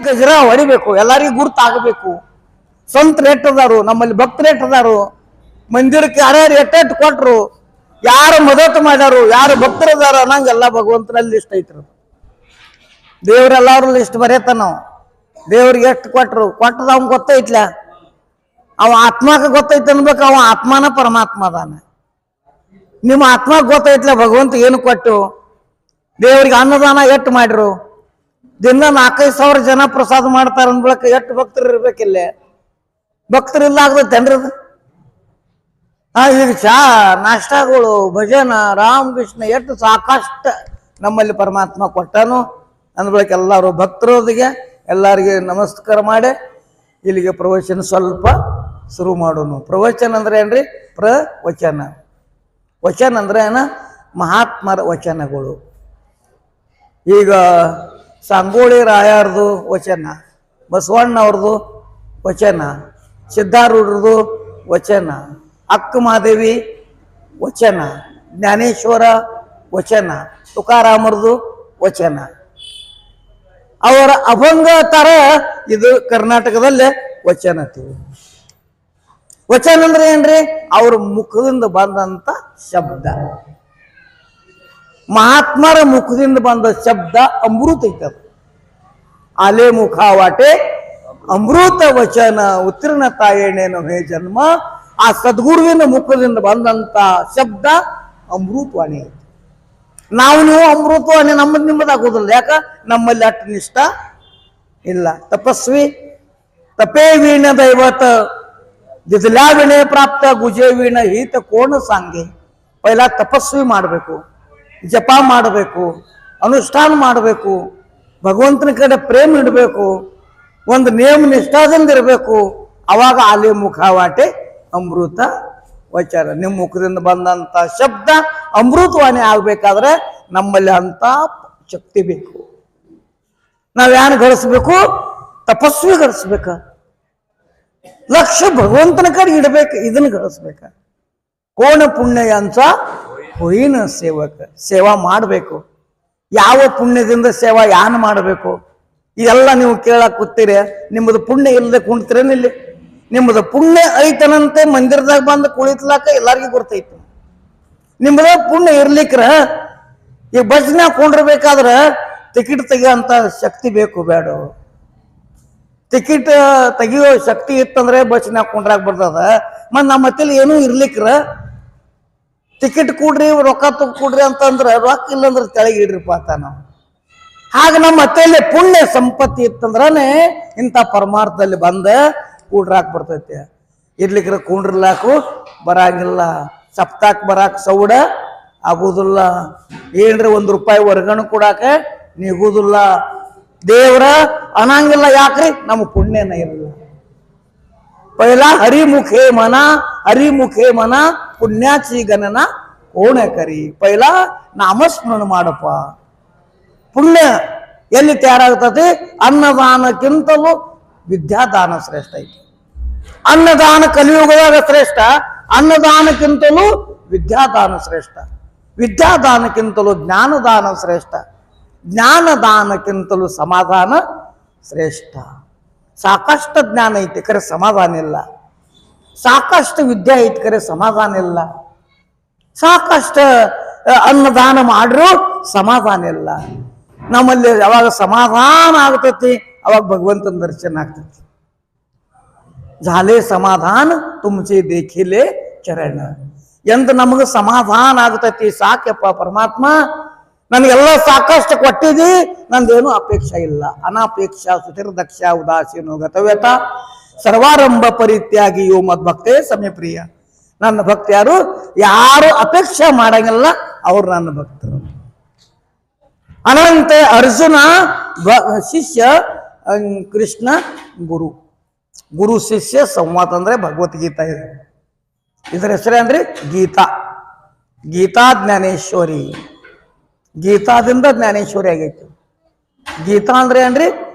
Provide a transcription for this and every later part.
ಗಜರ ಹೊಡಿಬೇಕು, ಎಲ್ಲರಿಗೂ ಗುರ್ತಾಗಬೇಕು. ಸಂತರು ಎಟ್ಟದಾರು, ನಮ್ಮಲ್ಲಿ ಭಕ್ತರು ಎಟ್ಟದಾರು, ಮಂದಿರಕ್ಕೆ ಯಾರ್ಯಾರು ಎಟ್ಟೆಟ್ಟು ಕೊಟ್ರು, ಯಾರು ಮದತ್ ಮಾಡ್ಯಾರು, ಯಾರು ಭಕ್ತರದಾರ ಅನ್ನಂಗೆಲ್ಲ ಭಗವಂತನಲ್ಲಿ ಲಿಸ್ಟ್ ಐತ್ರಿ. ದೇವ್ರೆಲ್ಲರೂ ಲಿಸ್ಟ್ ಬರೆಯತ್ತ ನಾವು. ದೇವ್ರಿಗೆ ಎಷ್ಟು ಕೊಟ್ರು, ಕೊಟ್ಟದ ಅವ್ನ್ ಗೊತ್ತೈತ್ಲ, ಅವ ಆತ್ಮಕ್ಕೆ ಗೊತ್ತೈತೆ ಅನ್ಬೇಕು. ಅವ ಆತ್ಮನ ಪರಮಾತ್ಮ ಅದಾನ. ನಿಮ್ಮ ಆತ್ಮಕ್ಕೆ ಗೊತ್ತೈತ್ಲ ಭಗವಂತ ಏನು ಕೊಟ್ಟು. ದೇವ್ರಿಗೆ ಅನ್ನದಾನ ಎಷ್ಟು ಮಾಡ್ರು, ದಿನ 4,500 ಜನ ಪ್ರಸಾದ ಮಾಡ್ತಾರ ಅಂದ್ಬಳಕ ಎಷ್ಟು ಭಕ್ತರು ಇರ್ಬೇಕಿಲ್ಲ. ಭಕ್ತರಿಲ್ಲ ಆಗತೇನ್ರಿ ಅದು? ಈಗ ಚಾ ನಾಷ್ಟಾಗಳು, ಭಜನ, ರಾಮಕೃಷ್ಣ ಎಷ್ಟು ಸಾಕಷ್ಟು ನಮ್ಮಲ್ಲಿ ಪರಮಾತ್ಮ ಕೊಟ್ಟನು ಅಂದ್ಬಳಕ ಎಲ್ಲರೂ ಭಕ್ತರೋದಿಗೆ ಎಲ್ಲರಿಗೆ ನಮಸ್ಕಾರ ಮಾಡಿ ಇಲ್ಲಿಗೆ ಪ್ರವಚನ ಸ್ವಲ್ಪ ಶುರು ಮಾಡೋನು. ಪ್ರವಚನ ಅಂದ್ರೆ ಏನ್ರಿ? ಪ್ರವಚನ. ವಚನ ಅಂದ್ರೆ ಏನ? ಮಹಾತ್ಮರ ವಚನಗಳು. ಈಗ ಸಂಗೊಳ್ಳಿ ರಾಯರ್ದು ವಚನ, ಬಸವಣ್ಣವ್ರದ್ದು ವಚನ, ಸಿದ್ಧಾರೂಢರದು ವಚನ, ಅಕ್ಕ ಮಹಾದೇವಿ ವಚನ, ಜ್ಞಾನೇಶ್ವರ ವಚನ, ತುಕಾರಾಮರದು ವಚನ. ಅವರ ಅಭಂಗ ತರ ಇದು ಕರ್ನಾಟಕದಲ್ಲೇ ವಚನ. ವಚನ ಅಂದ್ರೆ ಏನ್ರಿ? ಅವ್ರ ಮುಖದಿಂದ ಬಂದಂತ ಶಬ್ದ. ಮಹಾತ್ಮರ ಮುಖದಿಂದ ಬಂದ ಶಬ್ದ ಅಮೃತ ಐತದ. ಆಲೆ ಮುಖ ವಾಟೆ ಅಮೃತ ವಚನ ಉತ್ತೀರ್ಣ ತಾಯೇನೇನು ಹೇ ಜನ್ಮ. ಆ ಸದ್ಗುರುವಿನ ಮುಖದಿಂದ ಬಂದಂತ ಶಬ್ದ ಅಮೃತವಾಣಿ ಐತಿ. ನೀವು ಅಮೃತವಾಣಿ ನಮ್ಮದು ನಿಮ್ಮದಾಗೋದಿಲ್ಲ. ಯಾಕ? ನಮ್ಮಲ್ಲಿ ಅಷ್ಟು ನಿಷ್ಠ ಇಲ್ಲ. ತಪಸ್ವಿ ತಪೇ ವೀಣ ದೈವತ ದಿದಲಾ ವಿಣೆ ಪ್ರಾಪ್ತ ಗುಜೆ ವೀಣ ಹಿತ ಕೋಣ ಸಾಂಗೆ. ಪೈಲ ತಪಸ್ವಿ ಮಾಡಬೇಕು, ಜಪ ಮಾಡಬೇಕು, ಅನುಷ್ಠಾನ ಮಾಡಬೇಕು, ಭಗವಂತನ ಕಡೆ ಪ್ರೇಮ ಇಡಬೇಕು, ಒಂದು ನೇಮ ನಿಷ್ಠಾದಿಂದ ಇರಬೇಕು. ಅವಾಗ ಆಲೆ ಮುಖವಾಟೆ ಅಮೃತ ವಚನ. ನಿಮ್ಮ ಮುಖದಿಂದ ಬಂದಂತ ಶಬ್ದ ಅಮೃತವಾಣಿ ಆಗ್ಬೇಕಾದ್ರೆ ನಮ್ಮಲ್ಲಿ ಅಂತ ಶಕ್ತಿ ಬೇಕು. ನಾವ್ಯಾನು ಗಳಿಸ್ಬೇಕು? ತಪಸ್ವಿ ಗಳಿಸ್ಬೇಕ, ಲಕ್ಷ್ಯ ಭಗವಂತನ ಕಡೆ ಇಡಬೇಕು, ಇದನ್ನ ಗಳಿಸ್ಬೇಕ. ಕೋಣ ಪುಣ್ಯ ಅಂಚ ಹೊಯ್ನ ಸೇವಕ. ಸೇವಾ ಮಾಡಬೇಕು. ಯಾವ ಪುಣ್ಯದಿಂದ ಸೇವಾ ಯಾನ್ ಮಾಡಬೇಕು ಇದೆಲ್ಲ ನೀವು ಕೇಳಕ್ ಕೂತೀರಿ. ನಿಮ್ಮದು ಪುಣ್ಯ ಇಲ್ಲದೆ ಕುಂಡ್ತೀರೇನಿಲ್ಲಿ? ನಿಮ್ಮದು ಪುಣ್ಯ ಐತನಂತೆ ಮಂದಿರದಾಗ ಬಂದು ಕುಳಿತ್ಲಾಕ ಎಲ್ಲರಿಗೂ ಗೊತ್ತೈತಿ. ನಿಮ್ಮದ ಪುಣ್ಯ ಇರ್ಲಿಕ್ರ ಈಗ ಭಜನೆ ಕೊಂಡಿರ್ಬೇಕಾದ್ರ ಟಿಕೆಟ್ ತೆಗಿಯೋಂಥ ಶಕ್ತಿ ಬೇಕು ಬೇಡ? ಟಿಕೆಟ್ ತೆಗಿಯೋ ಶಕ್ತಿ ಇತ್ತಂದ್ರೆ ಬಸ್ನ ಕೊಂಡ್ರಾಗ ಬರ್ತದ. ಮತ್ತು ನಮ್ಮ ಮತ್ತಲ್ಲಿ ಏನೂ ಇರ್ಲಿಕ್ರ ಟಿಕೆಟ್ ಕೊಡ್ರಿ, ರೊಕ್ಕ ಕೊಡ್ರಿ ಅಂತಂದ್ರೆ ರೊಕ್ಕ ಇಲ್ಲಂದ್ರೆ ತೆಳಗೆ ಇಡ್ರಿಪ್ಪ ಅಂತ ನಾವು. ಹಾಗೆ ನಮ್ಮ ಮತ್ತಲ್ಲಿ ಪುಣ್ಯ ಸಂಪತ್ತಿ ಇತ್ತಂದ್ರನೇ ಇಂಥ ಪರಮಾರ್ಥದಲ್ಲಿ ಬಂದ ಕೂಡ್ರಾಕ್ ಬರ್ತೈತಿ. ಇರ್ಲಿಕ್ರ ಕುಂಡ್ರಲಾಕು ಬರಂಗಿಲ್ಲ. ಸಪ್ತಾಕ್ ಬರಾಕ್ ಸೌಡ ಆಗುದಿಲ್ಲ. ಏನ್ರಿ ₹1 ವರ್ಗಣು ಕೊಡಾಕ ನಿಗುದಿಲ್ಲ. ದೇವ್ರ ಅನ್ನಂಗಿಲ್ಲ. ಯಾಕ್ರಿ? ನಮ್ಮ ಪುಣ್ಯನ ಇರಲ್ಲ. पहिला हरिमुखे मना पुण्याची गणना कोण करी. पहिला नामस्मरण ಮಾಡಪ್ಪ. ಪುಣ್ಯ ಎಲ್ಲಿ ತಯಾರಾಗ್ತದೆ? ಅನ್ನದಾನಕ್ಕಿಂತಲೂ ವಿದ್ಯಾದಾನ ಶ್ರೇಷ್ಠ ಐತಿ. ಅನ್ನದಾನ ಕಲಿಯುಗದಾಗ ಶ್ರೇಷ್ಠ, ಅನ್ನದಾನಕ್ಕಿಂತಲೂ ವಿದ್ಯಾದಾನ ಶ್ರೇಷ್ಠ, ವಿದ್ಯಾದಾನಕ್ಕಿಂತಲೂ ಜ್ಞಾನದಾನ ಶ್ರೇಷ್ಠ, ಜ್ಞಾನದಾನಕ್ಕಿಂತಲೂ ಸಮಾಧಾನ ಶ್ರೇಷ್ಠ. ಸಾಕಷ್ಟು ಜ್ಞಾನ ಐತಿ ಖರೆ ಸಮಾಧಾನ ಇಲ್ಲ. ಸಾಕಷ್ಟು ವಿದ್ಯೆ ಐತಿ ಖರೆ ಸಮಾಧಾನ ಇಲ್ಲ. ಸಾಕಷ್ಟು ಅನ್ನದಾನ ಮಾಡ್ರು ಸಮಾಧಾನ ಇಲ್ಲ. ನಮ್ಮಲ್ಲಿ ಯಾವಾಗ ಸಮಾಧಾನ ಆಗ್ತೈತಿ ಅವಾಗ ಭಗವಂತನ ದರ್ಶನ ಆಗ್ತೈತಿ. झाले समाधान तुमचे देखिले चरण. ಎಂತ ನಮಗೆ ಸಮಾಧಾನ ಆಗ್ತೈತಿ, ಸಾಕ್ಯಪ್ಪ ಪರಮಾತ್ಮ ನನಗೆಲ್ಲ ಸಾಕಷ್ಟು ಕೊಟ್ಟಿದಿ, ನಂದೇನು ಅಪೇಕ್ಷೆ ಇಲ್ಲ. ಅನಾಪೇಕ್ಷ ಸುತಿರ್ದಕ್ಷ ಉದಾಸೀನೋ ಗತವ್ಯತ ಸರ್ವಾರಂಭ ಪರಿತ್ಯಾಗಿ ಯೋ ಮದ್ಭಕ್ತೇ ಸಮಯ ಪ್ರಿಯ. ನನ್ನ ಭಕ್ತ ಯಾರು ಅಪೇಕ್ಷೆ ಮಾಡಂಗಿಲ್ಲ, ಅವ್ರು ನನ್ನ ಭಕ್ತರು. ಅನಂತೆ ಅರ್ಜುನ ಶಿಷ್ಯ, ಕೃಷ್ಣ ಗುರು. ಗುರು ಶಿಷ್ಯ ಸಂವಾದ ಅಂದ್ರೆ ಭಗವದ್ಗೀತಾ. ಇದೆ ಇದರ ಹೆಸರೇನ್ರಿ? ಗೀತಾ. ಗೀತಾ ಜ್ಞಾನೇಶ್ವರಿ. ಗೀತಾದಿಂದ ಜ್ಞಾನೇಶ್ವರಿ ಆಗೈತಿ. ಗೀತಾ ಅಂದ್ರೆ ಏನ್ರಿ?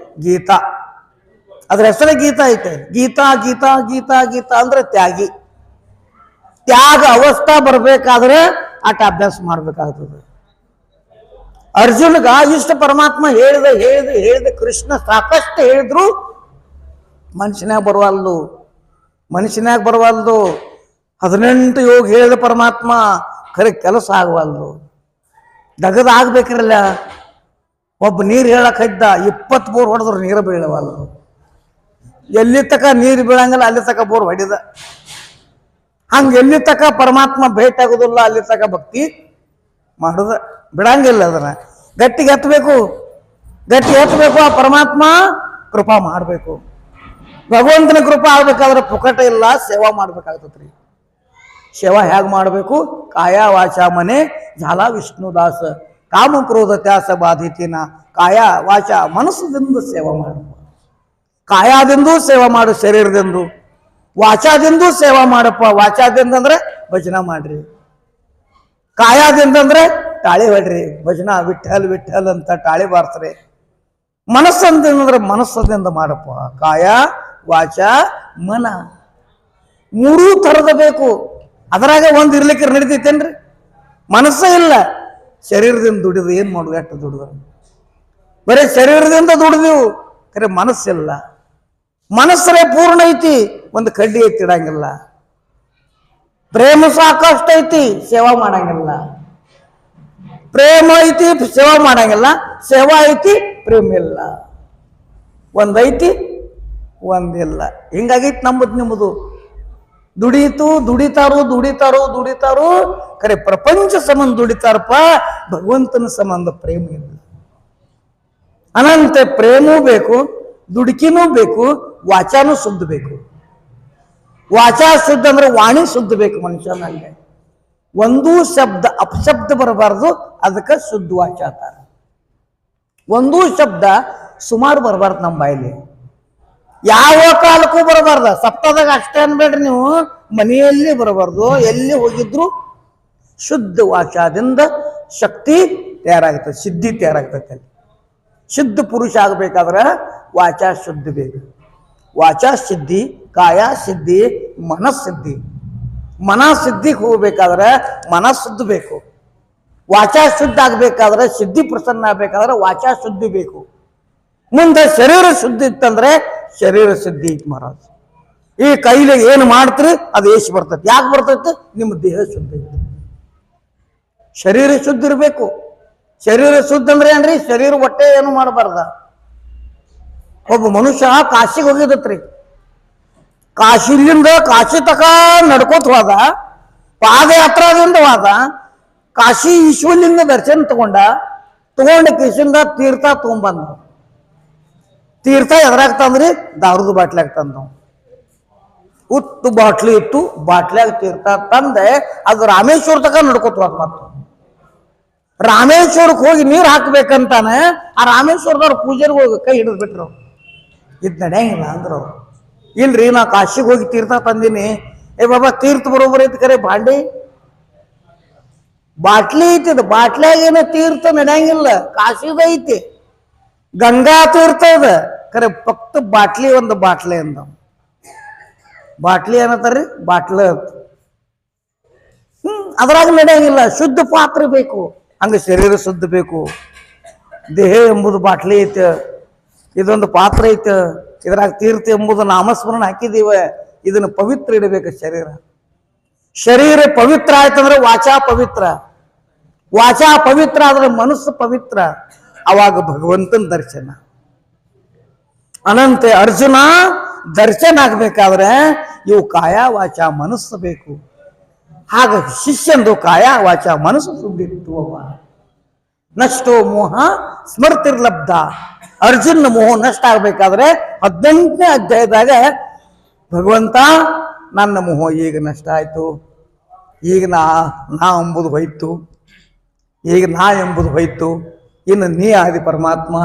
ಗೀತಾ. ಅದ್ರ ಹೆಸರೇ ಗೀತಾ ಐತೆ. ಗೀತಾ ಗೀತಾ ಗೀತಾ ಗೀತಾ ಅಂದ್ರೆ ತ್ಯಾಗಿ. ತ್ಯಾಗ ಅವಸ್ಥಾ ಬರ್ಬೇಕಾದ್ರೆ ಆಟ ಅಭ್ಯಾಸ ಮಾಡ್ಬೇಕಾಗ್ತದೆ. ಅರ್ಜುನ್ಗ ಇಷ್ಟ ಪರಮಾತ್ಮ ಹೇಳಿದ ಕೃಷ್ಣ ಸಾಕಷ್ಟು ಹೇಳಿದ್ರು ಮನುಷ್ಯನಾಗ ಬರವಲ್ದು 18 ಯೋಗ ಹೇಳಿದ ಪರಮಾತ್ಮ ಖರೆ ಕೆಲಸ ಆಗವಲ್ದು. ದಗದಾಗ್ಬೇಕ್ರಲ್ಲ. ಒಬ್ಬ ನೀರು ಹೇಳಕ್ಕಿದ್ದ 20 ಬೋರ್ ಹೊಡೆದ್ರು ನೀರು ಬೀಳವಲ್ದು. ಎಲ್ಲಿ ತಕ ನೀರು ಬೀಳಂಗಿಲ್ಲ ಅಲ್ಲಿ ತಕ ಬೋರ್ ಹೊಡಿದ. ಹಂಗ ಎಲ್ಲಿ ತಕ ಪರಮಾತ್ಮ ಭೇಟಿ ಆಗುದಿಲ್ಲ ಅಲ್ಲಿ ತಕ ಭಕ್ತಿ ಮಾಡುದ ಬಿಡಂಗಿಲ್ಲ. ಅದನ್ನ ಗಟ್ಟಿಗೆ ಹತ್ತಬೇಕು. ಆ ಪರಮಾತ್ಮ ಕೃಪಾ ಮಾಡಬೇಕು. ಭಗವಂತನ ಕೃಪಾ ಆಗ್ಬೇಕಾದ್ರೆ ಪುಕಟ ಇಲ್ಲ, ಸೇವಾ ಮಾಡ್ಬೇಕಾಗ್ತತ್ರಿ. ಸೇವಾ ಹೇಗೆ ಮಾಡಬೇಕು? ಕಾಯ ವಾಚ ಮನೆ ಝಾಲ ವಿಷ್ಣುದಾಸ ಕಾಮ ಕ್ರೋಧ ತ್ಯಾಸ ಬಾಧಿತಿನ ಕಾಯ ವಾಚ ಮನಸ್ಸದಿಂದ ಸೇವಾ ಮಾಡು. ಕಾಯದಿಂದ ಸೇವಾ ಮಾಡು, ಶರೀರದಿಂದ. ವಾಚಾದಿಂದ ಸೇವಾ ಮಾಡಪ್ಪ. ವಾಚಾದಿಂದ ಅಂದ್ರೆ ಭಜನಾ ಮಾಡ್ರಿ. ಕಾಯದಿಂದ ತಾಳಿ ಹೊಡ್ರಿ, ಭಜನಾ ವಿಠಲ್ ವಿಠಲ್ ಅಂತ ತಾಳಿ ಬಾರ್ಸ್ರಿ. ಮನಸ್ಸಂದ್ರೆ ಮನಸ್ಸದಿಂದ ಮಾಡಪ್ಪ. ಕಾಯ ವಾಚ ಮನ ಮೂರೂ ಥರದ ಬೇಕು. ಅದರಾಗ ಒಂದು ಇರ್ಲಿಕ್ಕೆ ನಡೀತೈತೇನ್ರಿ? ಮನಸ್ಸೇ ಇಲ್ಲ, ಶರೀರದಿಂದ ದುಡಿದು ಏನು ಮಾಡುದು? ಎಷ್ಟು ದುಡಿದ್ರು ಬರೀ ಶರೀರದಿಂದ ದುಡಿದೆವು, ಖರೆ ಮನಸ್ಸಿಲ್ಲ. ಮನಸ್ಸರೇ ಪೂರ್ಣ ಐತಿ, ಒಂದು ಕಡ್ಡಿ ಎತ್ತಿಡಂಗಿಲ್ಲ. ಪ್ರೇಮ ಸಾಕಷ್ಟು ಐತಿ, ಸೇವಾ ಮಾಡಂಗಿಲ್ಲ. ಪ್ರೇಮ ಐತಿ, ಸೇವಾ ಮಾಡಂಗಿಲ್ಲ. ಸೇವಾ ಐತಿ, ಪ್ರೇಮ ಇಲ್ಲ. ಒಂದೈತಿ, ಒಂದಿಲ್ಲ. ಹಿಂಗಾಗೈತಿ ನಿಮ್ಮದು. ದುಡಿತಾರು ಖರೆ ಪ್ರಪಂಚ ಸಂಬಂಧ ದುಡಿತಾರಪ್ಪ, ಭಗವಂತನ ಸಂಬಂಧ ಪ್ರೇಮ ಇಲ್ಲ. ಅನಂತ ಪ್ರೇಮೂ ಬೇಕು, ದುಡುಕಿನೂ ಬೇಕು, ವಾಚಾನೂ ಶುದ್ಧ ಬೇಕು. ವಾಚಾ ಶುದ್ಧ ಅಂದ್ರೆ ವಾಣಿ ಶುದ್ಧ ಬೇಕು ಮನುಷ್ಯನಲ್ಲಿ. ಒಂದೂ ಶಬ್ದ ಅಪಶಬ್ದ ಬರಬಾರ್ದು, ಅದಕ್ಕೆ ಶುದ್ಧ ವಾಚಾತಾರ. ಒಂದೂ ಶಬ್ದ ಸುಮಾರು ಬರಬಾರ್ದು ನಮ್ಮ ಬಾಯಲ್ಲಿ, ಯಾವ ಕಾಲಕ್ಕೂ ಬರಬಾರ್ದ. ಸಪ್ತಾಹದಾಗ ಅಷ್ಟೇ ಅನ್ಬೇಡ್ರಿ ನೀವು, ಮನೆಯಲ್ಲಿ ಬರಬಾರ್ದು. ಎಲ್ಲಿ ಹೋಗಿದ್ರು ಶುದ್ಧ ವಾಚಾದಿಂದ ಶಕ್ತಿ ತಯಾರಾಗ್ತದೆ, ಸಿದ್ಧಿ ತಯಾರಾಗ್ತದೆ. ಅಲ್ಲಿ ಶುದ್ಧ ಪುರುಷ ಆಗಬೇಕಾದ್ರೆ ವಾಚಾ ಶುದ್ಧ ಬೇಕು. ವಾಚಾ ಸಿದ್ಧಿ, ಕಾಯ ಸಿದ್ಧಿ, ಮನಸ್ಸಿದ್ಧಿ. ಮನಸ್ಸಿದ್ಧಿಗೆ ಹೋಗ್ಬೇಕಾದ್ರೆ ಮನಸ್ಸುದ್ಧ ಬೇಕು. ವಾಚಾ ಶುದ್ಧ ಆಗ್ಬೇಕಾದ್ರೆ, ಸಿದ್ಧಿ ಪ್ರಸನ್ನ ಆಗ್ಬೇಕಾದ್ರೆ ವಾಚಾ ಶುದ್ಧಿ ಬೇಕು. ಮುಂದೆ ಶರೀರ ಶುದ್ಧಿ ಇತ್ತಂದ್ರೆ ಶರೀರ ಸಿದ್ಧಿ ಐತಿ ಮಹಾರಾಜ್. ಈ ಕೈಲಿ ಏನು ಮಾಡ್ತೀರಿ ಅದು ಏಸು ಬರ್ತೈತಿ. ಯಾಕೆ ಬರ್ತೈತಿ? ನಿಮ್ಮ ದೇಹ ಶುದ್ಧ ಐತಿ. ಶರೀರ ಶುದ್ಧ ಇರಬೇಕು. ಶರೀರ ಶುದ್ಧ ಅಂದ್ರೆ ಏನ್ರಿ? ಶರೀರ ಹೊಟ್ಟೆ ಏನು ಮಾಡಬಾರ್ದ. ಒಬ್ಬ ಮನುಷ್ಯ ಕಾಶಿಗೆ ಹೋಗಿದತ್ರಿ. ಕಾಶಿಲಿಂದ ಕಾಶಿ ತಕ ನಡ್ಕೋತ ಹೋದ, ಪಾದಯಾತ್ರಾದಿಂದ ಹೋದ. ಕಾಶಿ ಈಶ್ವರಲಿಂಗ ದರ್ಶನ ತಗೊಂಡ ಕಿಶಿಂದ ತೀರ್ಥ ತಗೊಂಬಂದ. ತೀರ್ಥ ಎದ್ರಾಗ ತಂದ್ರಿ? ದಾರುದ ಬಾಟ್ಲಾಗ ತಂದ. ಉತ್ತು ಬಾಟ್ಲಿ ಇತ್ತು, ಬಾಟ್ಲ್ಯಾಗ ತೀರ್ಥ ತಂದೆ. ಅದು ರಾಮೇಶ್ವರ ತಕ ನಡ್ಕೋತ ಹೋದ. ಮತ್ತು ರಾಮೇಶ್ವರಕ್ಕೆ ಹೋಗಿ ನೀರು ಹಾಕ್ಬೇಕಂತಾನೆ ಆ ರಾಮೇಶ್ವರದವ್ರ ಪೂಜೆಗೆ ಹೋಗಿ ಕೈ ಹಿಡಿದು ಬಿಟ್ರು. ಇದು ನಡೆಯಂಗಿಲ್ಲ ಅಂದ್ರು. ಇಲ್ರಿ, ನಾ ಕಾಶಿಗೆ ಹೋಗಿ ತೀರ್ಥ ತಂದೀನಿ. ಏ ಬಾಬಾ, ತೀರ್ಥ ಬರೋಬ್ಬರ ಐತಿ, ಕರೆ ಬಾಟ್ಲಿ ಐತಿದ. ಬಾಟ್ಲ್ಯಾಗ ಏನೋ ತೀರ್ಥ ನಡೆಯಂಗಿಲ್ಲ, ಕಾಶಿದ ಐತಿ. ಗಂಗಾ ತೀರ್ಥ ಇದ, ಕರೆ ಫಕ್ತ ಬಾಟ್ಲಿ ಒಂದು ಬಾಟ್ಲಿ ಅಂದ. ಬಾಟ್ಲಿ ಏನತ್ತಾರ್ರಿ? ಬಾಟ್ಲ. ಅದ್ರಾಗ ನಡೆಯಂಗಿಲ್ಲ. ಶುದ್ಧ ಪಾತ್ರೆ ಬೇಕು. ಹಂಗ ಶರೀರ ಶುದ್ಧ ಬೇಕು. ದೇಹ ಎಂಬುದು ಬಾಟ್ಲಿ ಐತೆ, ಇದೊಂದು ಪಾತ್ರ ಐತೆ. ಇದ್ರಾಗ ತೀರ್ಥ ಎಂಬುದು ನಾಮಸ್ಮರಣ ಹಾಕಿದೀವ. ಇದನ್ನ ಪವಿತ್ರ ಇಡಬೇಕು. ಶರೀರ ಪವಿತ್ರ ಆಯ್ತಂದ್ರೆ ವಾಚಾ ಪವಿತ್ರ. ವಾಚಾ ಪವಿತ್ರ ಆದ್ರೆ ಮನಸ್ಸು ಪವಿತ್ರ. ಅವಾಗ ಭಗವಂತನ ದರ್ಶನ. ಅನಂತ ಅರ್ಜುನ ದರ್ಶನ ಆಗ್ಬೇಕಾದ್ರೆ ಇವು ಕಾಯ ವಾಚ ಮನಸ್ಸು ಬೇಕು. ಹಾಗ ಶಿಷ್ಯಂದು ಕಾಯ ವಾಚ ಮನಸ್ಸು ಸುದ್ದಿತ್ತು. ನಷ್ಟೋ ಮೋಹ ಸ್ಮೃತಿರ್ಲಬ್ಧ. ಅರ್ಜುನ ಮೋಹ ನಷ್ಟ ಆಗ್ಬೇಕಾದ್ರೆ 18ನೇ ಅಧ್ಯಾಯದಾಗ ಭಗವಂತ ನನ್ನ ಮೋಹ ಈಗ ನಷ್ಟ ಆಯ್ತು, ಈಗ ನಾ ಎಂಬುದು ಹೋಯ್ತು, ಈಗ ನಾ ಎಂಬುದು ಹೋಯ್ತು, ಇನ್ನು ನೀ ಆದಿ ಪರಮಾತ್ಮ,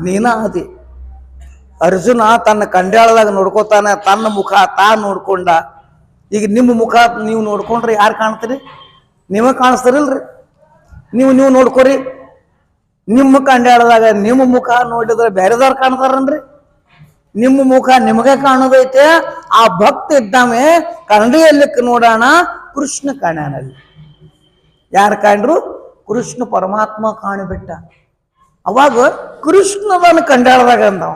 ನೀನ ಆದಿ. ಅರ್ಜುನ ತನ್ನ ಕಂಡ್ಯಾಳದಾಗ ನೋಡ್ಕೋತಾನೆ, ತನ್ನ ಮುಖ ನೋಡ್ಕೊಂಡ. ಈಗ ನಿಮ್ಮ ಮುಖ ನೀವು ನೋಡ್ಕೊಂಡ್ರೆ ಯಾರು ಕಾಣ್ತೀರಿ? ನಿಮಗೆ ಕಾಣಿಸ್ತಾರಿಲ್ರಿ? ನೀವು ನೋಡ್ಕೊರಿ. ನಿಮ್ಮ ಕಂಡ್ಯಾಳದಾಗ ನಿಮ್ಮ ಮುಖ ನೋಡಿದ್ರೆ ಬೇರೆದವ್ರು ಕಾಣ್ತಾರನ್ರಿ? ನಿಮ್ಮ ಮುಖ ನಿಮಗೆ ಕಾಣೋದೈತೆ. ಆ ಭಕ್ತ ಇದ್ದಾವೆ ಕನ್ನಡಿಯಲ್ಲಿಕ್ಕೆ ನೋಡೋಣ, ಕೃಷ್ಣ ಕಾಣ್ಯಾನಲ್ಲಿ. ಯಾರು ಕಾಣ್ರು? ಕೃಷ್ಣ ಪರಮಾತ್ಮ ಕಾಣಿಬಿಟ್ಟ. ಅವಾಗ ಕೃಷ್ಣದನ್ನು ಕಂಡಾಡ್ದಾಗ ಅಂದವ,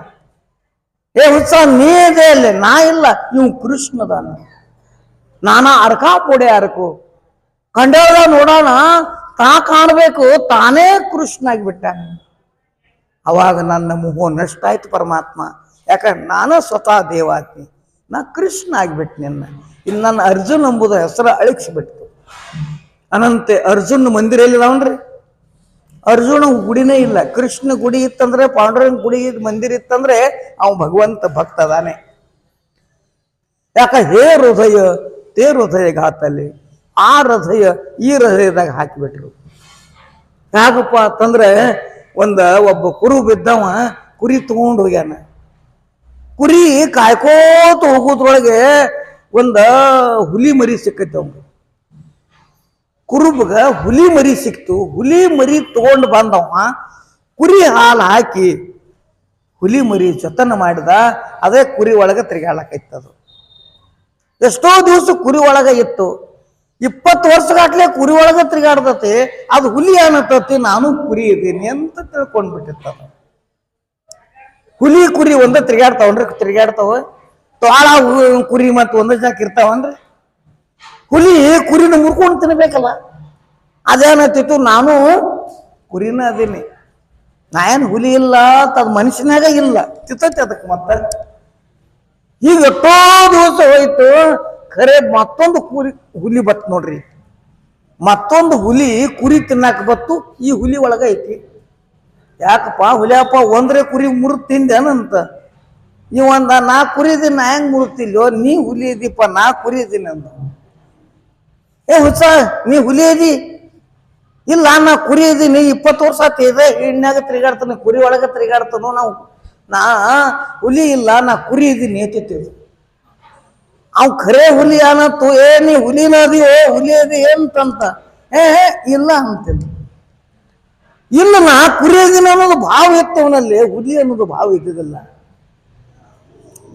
ಏ ಹುಚ್ಚ ನೀ ಇದೆ ಅಲ್ಲೇ, ನಾ ಇಲ್ಲ, ಇವ್ ಕೃಷ್ಣದಾನ, ನಾನಾ ಅರ್ಕಾಪೋಡೆ ಅರ್ಕು ಕಂಡಾಡ ನೋಡೋಣ, ತಾ ಕಾಣಬೇಕು, ತಾನೇ ಕೃಷ್ಣ ಆಗಿಬಿಟ್ಟ. ಅವಾಗ ನನ್ನ ಮೋಹ ನಷ್ಟ ಆಯ್ತು ಪರಮಾತ್ಮ, ಯಾಕಂದ್ರೆ ನಾನು ಸ್ವತಃ ದೇವಾತ್ಮಿ, ನಾ ಕೃಷ್ಣ ಆಗಿಬಿಟ್ಟು ನಿನ್ನ. ಇನ್ನು ನನ್ನ ಅರ್ಜುನ್ ಎಂಬುದು ಹೆಸರು ಅಳಿಸಿಬಿಡ್ತು. ಅನಂತೆ ಅರ್ಜುನ್ ಮಂದಿರ ಎಲ್ಲಿದಾವನ್ರಿ? ಅರ್ಜುನ ಗುಡಿನೇ ಇಲ್ಲ. ಕೃಷ್ಣ ಗುಡಿ ಇತ್ತಂದ್ರೆ, ಪಾಂಡುರಂಗ ಗುಡಿ ಮಂದಿರ ಇತ್ತಂದ್ರೆ ಅವ ಭಗವಂತ ಭಕ್ತ ಅದಾನೆ. ಯಾಕ ಹೇ ಹೃದಯ ತೇ ಹೃದಯ ಘಾತಲ್ಲಿ, ಆ ಹೃದಯ ಈ ಹೃದಯದಾಗ ಹಾಕಿಬಿಟ್ರು. ಯಾಕಪ್ಪ ಅಂತಂದ್ರೆ ಒಬ್ಬ ಕುರು ಬಿದ್ದವ ಕುರಿ ತಗೊಂಡು ಹೋಗ್ಯಾನ. ಕುರಿ ಕಾಯ್ಕೋತ ಹೋಗೋದ್ರೊಳಗೆ ಹುಲಿ ಮರಿ ಸಿಕ್ಕೈತಿ. ಅವ್ನು ಕುರುಬಗ ಹುಲಿ ಮರಿ ಸಿಕ್ತು. ಹುಲಿ ಮರಿ ತಗೊಂಡು ಬಂದವ ಕುರಿ ಹಾಲು ಹಾಕಿ ಹುಲಿ ಮರಿ ಜತನ ಮಾಡಿದ. ಅದೇ ಕುರಿ ಒಳಗೆ ತಿರುಗಾಡಕೈತದು. ಎಷ್ಟೋ ದಿವಸ ಕುರಿ ಒಳಗೆ ಇತ್ತು. 20 ವರ್ಷಗಾಟ್ಲೆ ಕುರಿ ಒಳಗೆ ತಿರುಗಾಡ್ತತಿ. ಅದು ಹುಲಿ ಏನತ್ತತಿ, ನಾನು ಕುರಿ ಇದ್ದೀನಿ ಅಂತ ತಿಳ್ಕೊಂಡ್ಬಿಟ್ಟಿರ್ತದ. ಹುಲಿ ಕುರಿ ಒಂದ ತಿರುಗಾಡ್ತಾವನ್ರಿ? ತಿರುಗಾಡ್ತಾವ. ತೋಳ ಕುರಿ ಮತ್ತು ಒಂದ ಜಾಕ್ ಇರ್ತಾವನ್ರಿ? ಹುಲಿ ಕುರಿನ ಮುರ್ಕೊಂಡು ತಿನ್ಬೇಕಲ್ಲ. ಅದೇನತ್ತಿತ್ತು, ನಾನು ಕುರಿನ ಅದೀನಿ, ನಾ ಏನು ಹುಲಿ ಇಲ್ಲ ಅಂತ ಅದು ಮನುಷ್ಯನಾಗ ಇಲ್ಲ, ತಿತ್ತತಿ ಅದಕ್ಕೆ. ಮತ್ತೆ ಈಗ ಎಷ್ಟೋ ದಿವಸ ಹೋಯ್ತು, ಖರೆ ಮತ್ತೊಂದು ಹುಲಿ ಬತ್ ನೋಡ್ರಿ. ಮತ್ತೊಂದು ಹುಲಿ ಕುರಿ ತಿನ್ನಾಕ ಬತ್ತು. ಈ ಹುಲಿ ಒಳಗ ಐತಿ. ಯಾಕಪ್ಪ ಹುಲಿಯಪ್ಪ, ಒಂದ್ರೆ ಕುರಿ ಮುರಿದು ತಿಂದೇನಂತ. ನೀವಂದ ನಾ ಕುರಿ ಇದೀನಿ, ನಾ ಹೆಂಗ್ ಮುರಿತಿಲ್ವೋ, ನೀ ಹುಲಿ ಇದೀಪ, ನಾ ಕುರಿ ಇದೀನಿ ಅಂದ. ಏ ಹುಚ್ಚ, ನೀ ಹುಲಿ ಇದಿ? ಇಲ್ಲ, ನಾ ಕುರಿ ಇದೀನಿ, 20 ವರ್ಷ ಆತಿದೆ, ಎಣ್ಣೆಗ ತಿರುಗಾಡ್ತಾನೆ, ಕುರಿ ಒಳಗೆ ತಿರುಗಾಡ್ತಾನೋ. ನಾ ಹುಲಿ ಇಲ್ಲ, ನಾ ಕುರಿ ಇದೀನಿ ಎತ್ತಿತ್ತು. ಅವ್ ಖರೇ ಹುಲಿ ಅನ್ನತ್ತು. ಏ ನೀ ಹುಲಿನ ಅದಿಯೋ, ಹುಲಿ ಅದಿ ಏನಂತ? ಇಲ್ಲ ಅಂತೀನಿ. ಇಲ್ಲ, ನಾ ಕುರಿ ಇದೀನಿ ಅನ್ನೋದು ಭಾವ ಇತ್ತು ಅವನಲ್ಲಿ, ಹುಲಿ ಅನ್ನೋದು ಭಾವ ಇದ್ದಿದ್ದಿಲ್ಲ.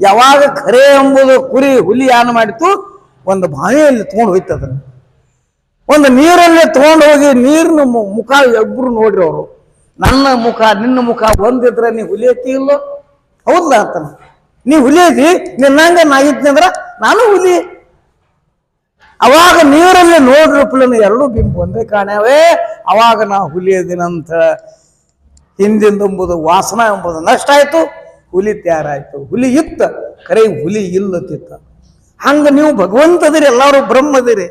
ಯಾವಾಗ ಖರೆ ಎಂಬುದು ಕುರಿ ಹುಲಿ ಏನ್ ಮಾಡಿತು, ಒಂದು ಬಾವಿಯಲ್ಲಿ ತಗೊಂಡು ಹೋಯ್ತು. ಅದನ್ನು ಒಂದು ನೀರಲ್ಲಿ ತಗೊಂಡು ಹೋಗಿ ನೀರಿನ ಮುಖ ಇಬ್ರು ನೋಡ್ರಿ ಅವರು. ನನ್ನ ಮುಖ ನಿನ್ನ ಮುಖ ಒಂದಿದ್ರೆ ನೀ ಹುಲಿ ಐತಿ ಇಲ್ಲೋ? ಹೌದಲ್ಲ ಅಂತಾನ. ನೀ ಹುಲಿ ಐತಿ, ನಿನ್ನಂಗ ನಾ ಇದ್ನಿ ಅಂದ್ರ ನಾನು ಹುಲಿ. ಅವಾಗ ನೀರಲ್ಲಿ ನೋಡ್ರಿ ಪುಲನ ಎರಡೂ ಬಿಂಬ ಒಂದೇ ಕಾಣ್ಯಾವೇ. ಅವಾಗ ನಾ ಹುಲಿ ಇದೀನಂತ ಹಿಂದಿಂದ ಎಂಬುದು ವಾಸನ ಎಂಬುದು ನಷ್ಟ ಆಯ್ತು. ಹುಲಿ ತಯಾರಾಯ್ತು. ಹುಲಿ ಇತ್ತ, ಖರೆ ಹುಲಿ ಇಲ್ಲತ್ತಿತ್ತ. ಹಂಗ ನೀವು ಭಗವಂತದಿರಿ, ಎಲ್ಲಾರು ಬ್ರಹ್ಮದಿರಿ.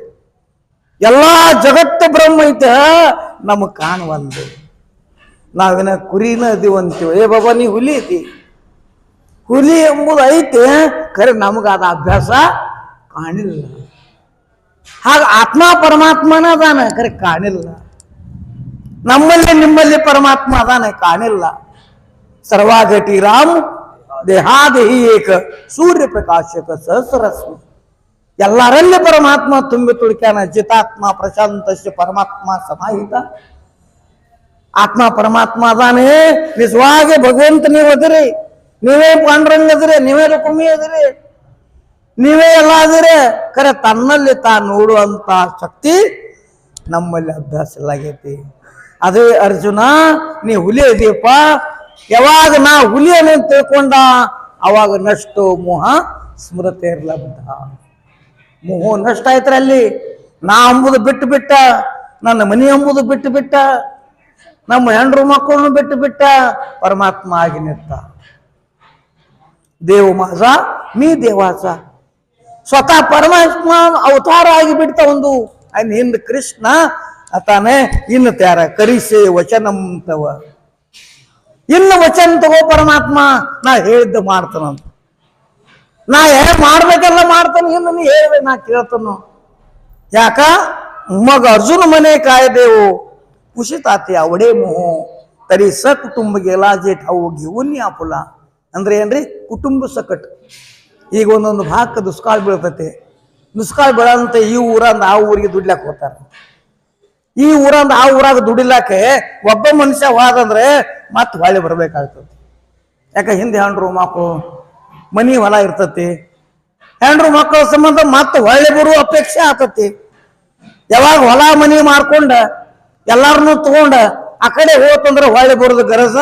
ಎಲ್ಲಾ ಜಗತ್ತು ಬ್ರಹ್ಮ ಐತ, ನಮಗ್ ಕಾಣುವಂದು. ನಾವಿನ ಕುರಿನ ಅದೀವಂತೀವಿ. ಏ ಬಾಬಾ ನೀ ಹುಲಿ ಐತಿ, ಹುಲಿ ಎಂಬುದು ಐತೆ, ಖರೆ ನಮಗಾದ ಅಭ್ಯಾಸ ಕಾಣಿಲ್ಲ. ಹಾಗ ಆತ್ಮ ಪರಮಾತ್ಮನ ಅದಾನ, ಖರೆ ಕಾಣಿಲ್ಲ. ನಮ್ಮಲ್ಲಿ ನಿಮ್ಮಲ್ಲಿ ಪರಮಾತ್ಮ ಅದಾನೆ, ಕಾಣಿಲ್ಲ. ಸರ್ವಾಘಟಿ ರಾಮ್ ದೇಹಾದೇಹಿ ಏಕ ಸೂರ್ಯ ಪ್ರಕಾಶಕ ಸಹಸ್ರಸ್ಮಿ. ಎಲ್ಲರಲ್ಲಿ ಪರಮಾತ್ಮ ತುಂಬಿ ತುಳುಕ್ಯಾನ. ಜಿತಾತ್ಮ ಪ್ರಶಾಂತಸ್ಯ ಪರಮಾತ್ಮ ಸಮಾಹಿತ. ಆತ್ಮ ಪರಮಾತ್ಮ ಅದಾನೆ. ನಿಜವಾಗಿ ಭಗವಂತ ನೀವು ಅದಿರಿ, ನೀವೇ ಪಾಂಡುರಂಗ ಅದಿರಿ, ನೀವೇ ರುಕ್ಮಿ ಅದಿರಿ, ನೀವೇ ಎಲ್ಲ ಅದಿರಿ. ಖರೆ ತನ್ನಲ್ಲಿ ತಾನು ನೋಡುವಂತ ಶಕ್ತಿ ನಮ್ಮಲ್ಲಿ ಅಭ್ಯಾಸ ಇಲ್ಲಾಗೈತಿ. ಅದೇ ಅರ್ಜುನ, ನೀ ಹುಲಿ ಇದೀಯಪ್ಪ. ಯಾವಾಗ ನಾ ಹುಲಿ ಅನ್ನೋದು ತಿಳ್ಕೊಂಡ, ಅವಾಗ ನಷ್ಟು ಮೋಹ ಸ್ಮೃತಿರ್ಲಬ್ಧ. ಮೋಹ ನಷ್ಟ ಆಯ್ತ್ರಿ ಅಲ್ಲಿ. ನಾ ಅಂಬುದು ಬಿಟ್ಟು ಬಿಟ್ಟ, ನನ್ನ ಮನಿ ಎಂಬುದು ಬಿಟ್ಟು ಬಿಟ್ಟ, ನಮ್ಮ ಹೆಂಡ್ರು ಮಕ್ಕಳನ್ನು ಬಿಟ್ಟು ಬಿಟ್ಟ, ಪರಮಾತ್ಮ ಆಗಿ ನಿಂತ. ದೇವ ಮಾಸ ನೀ ದೇವಾಸ. ಸ್ವತಃ ಪರಮಾತ್ಮ ಅವತಾರ ಆಗಿ ಬಿಡ್ತ. ಒಂದು ಅನ್ ಹಿಂದ್ ಕೃಷ್ಣ ಅತಾನೆ ಇನ್ನು ತ್ಯಾರ ಕರಿಸೆ ವಚನಂತವ. ಇನ್ನು ವಚನ ತಗೋ ಪರಮಾತ್ಮ, ನಾ ಹೇಳಿದ್ದ ಮಾಡ್ತಾನಂತ. ನಾ ಮಾಡ್ಬೇಕೆಲ್ಲ ಮಾಡ್ತಾನೆ, ಇನ್ನು ನೀ ಹೇಳಿದೆ ನಾ ಕೇಳ್ತಾನು. ಯಾಕ ಮಗ ಅರ್ಜುನ ಮನೆ ಕಾಯ್ದೇವು ಕುಶಿತಾತಿ ಅವಡೇ ಮೋಹ ತರಿ ಸ ಕುಟುಂಬಗೆ ಲಾಜೇಟ್ ಅವು ಗಿವುನ್ನಿ ಆಪುಲ. ಅಂದ್ರೆ ಏನ್ರಿ? ಕುಟುಂಬ ಸಕಟ್. ಈಗ ಒಂದೊಂದು ಭಾಗಕ್ಕೆ ದುಷ್ಕಾಳ ಬೀಳ್ತೈತಿ. ದುಷ್ಕಾಳ ಬೀಳಂತ ಈ ಊರಂದ ಆ ಊರಿಗೆ ದುಡ್ಲಾಕ್ ಹೋಗ್ತಾರ. ಈ ಊರಂದ ಆ ಊರಾಗ ದುಡಿಲಾಕೆ ಒಬ್ಬ ಮನುಷ್ಯ ಹೋದಂದ್ರೆ ಮತ್ತೆ ಹೊಳ್ಳಿ ಬರ್ಬೇಕಾಗ್ತದೆ. ಯಾಕ ಹಿಂದೆ ಹೆಂಡ್ರು ಮಕ್ಕಳು ಮನಿ ಹೊಲ ಇರ್ತತಿ. ಹೆಂಡ್ರು ಮಕ್ಕಳ ಸಂಬಂಧ ಮತ್ತೆ ಹೊಳ್ಳಿ ಬರುವ ಅಪೇಕ್ಷೆ ಆತತಿ. ಯಾವಾಗ ಹೊಲ ಮನಿ ಮಾಡ್ಕೊಂಡ ಎಲ್ಲಾರನ್ನೂ ತಗೊಂಡ ಆ ಕಡೆ ಹೋತಂದ್ರೆ ಹೊಳ್ಳಿ ಬರೋದು ಗರಜ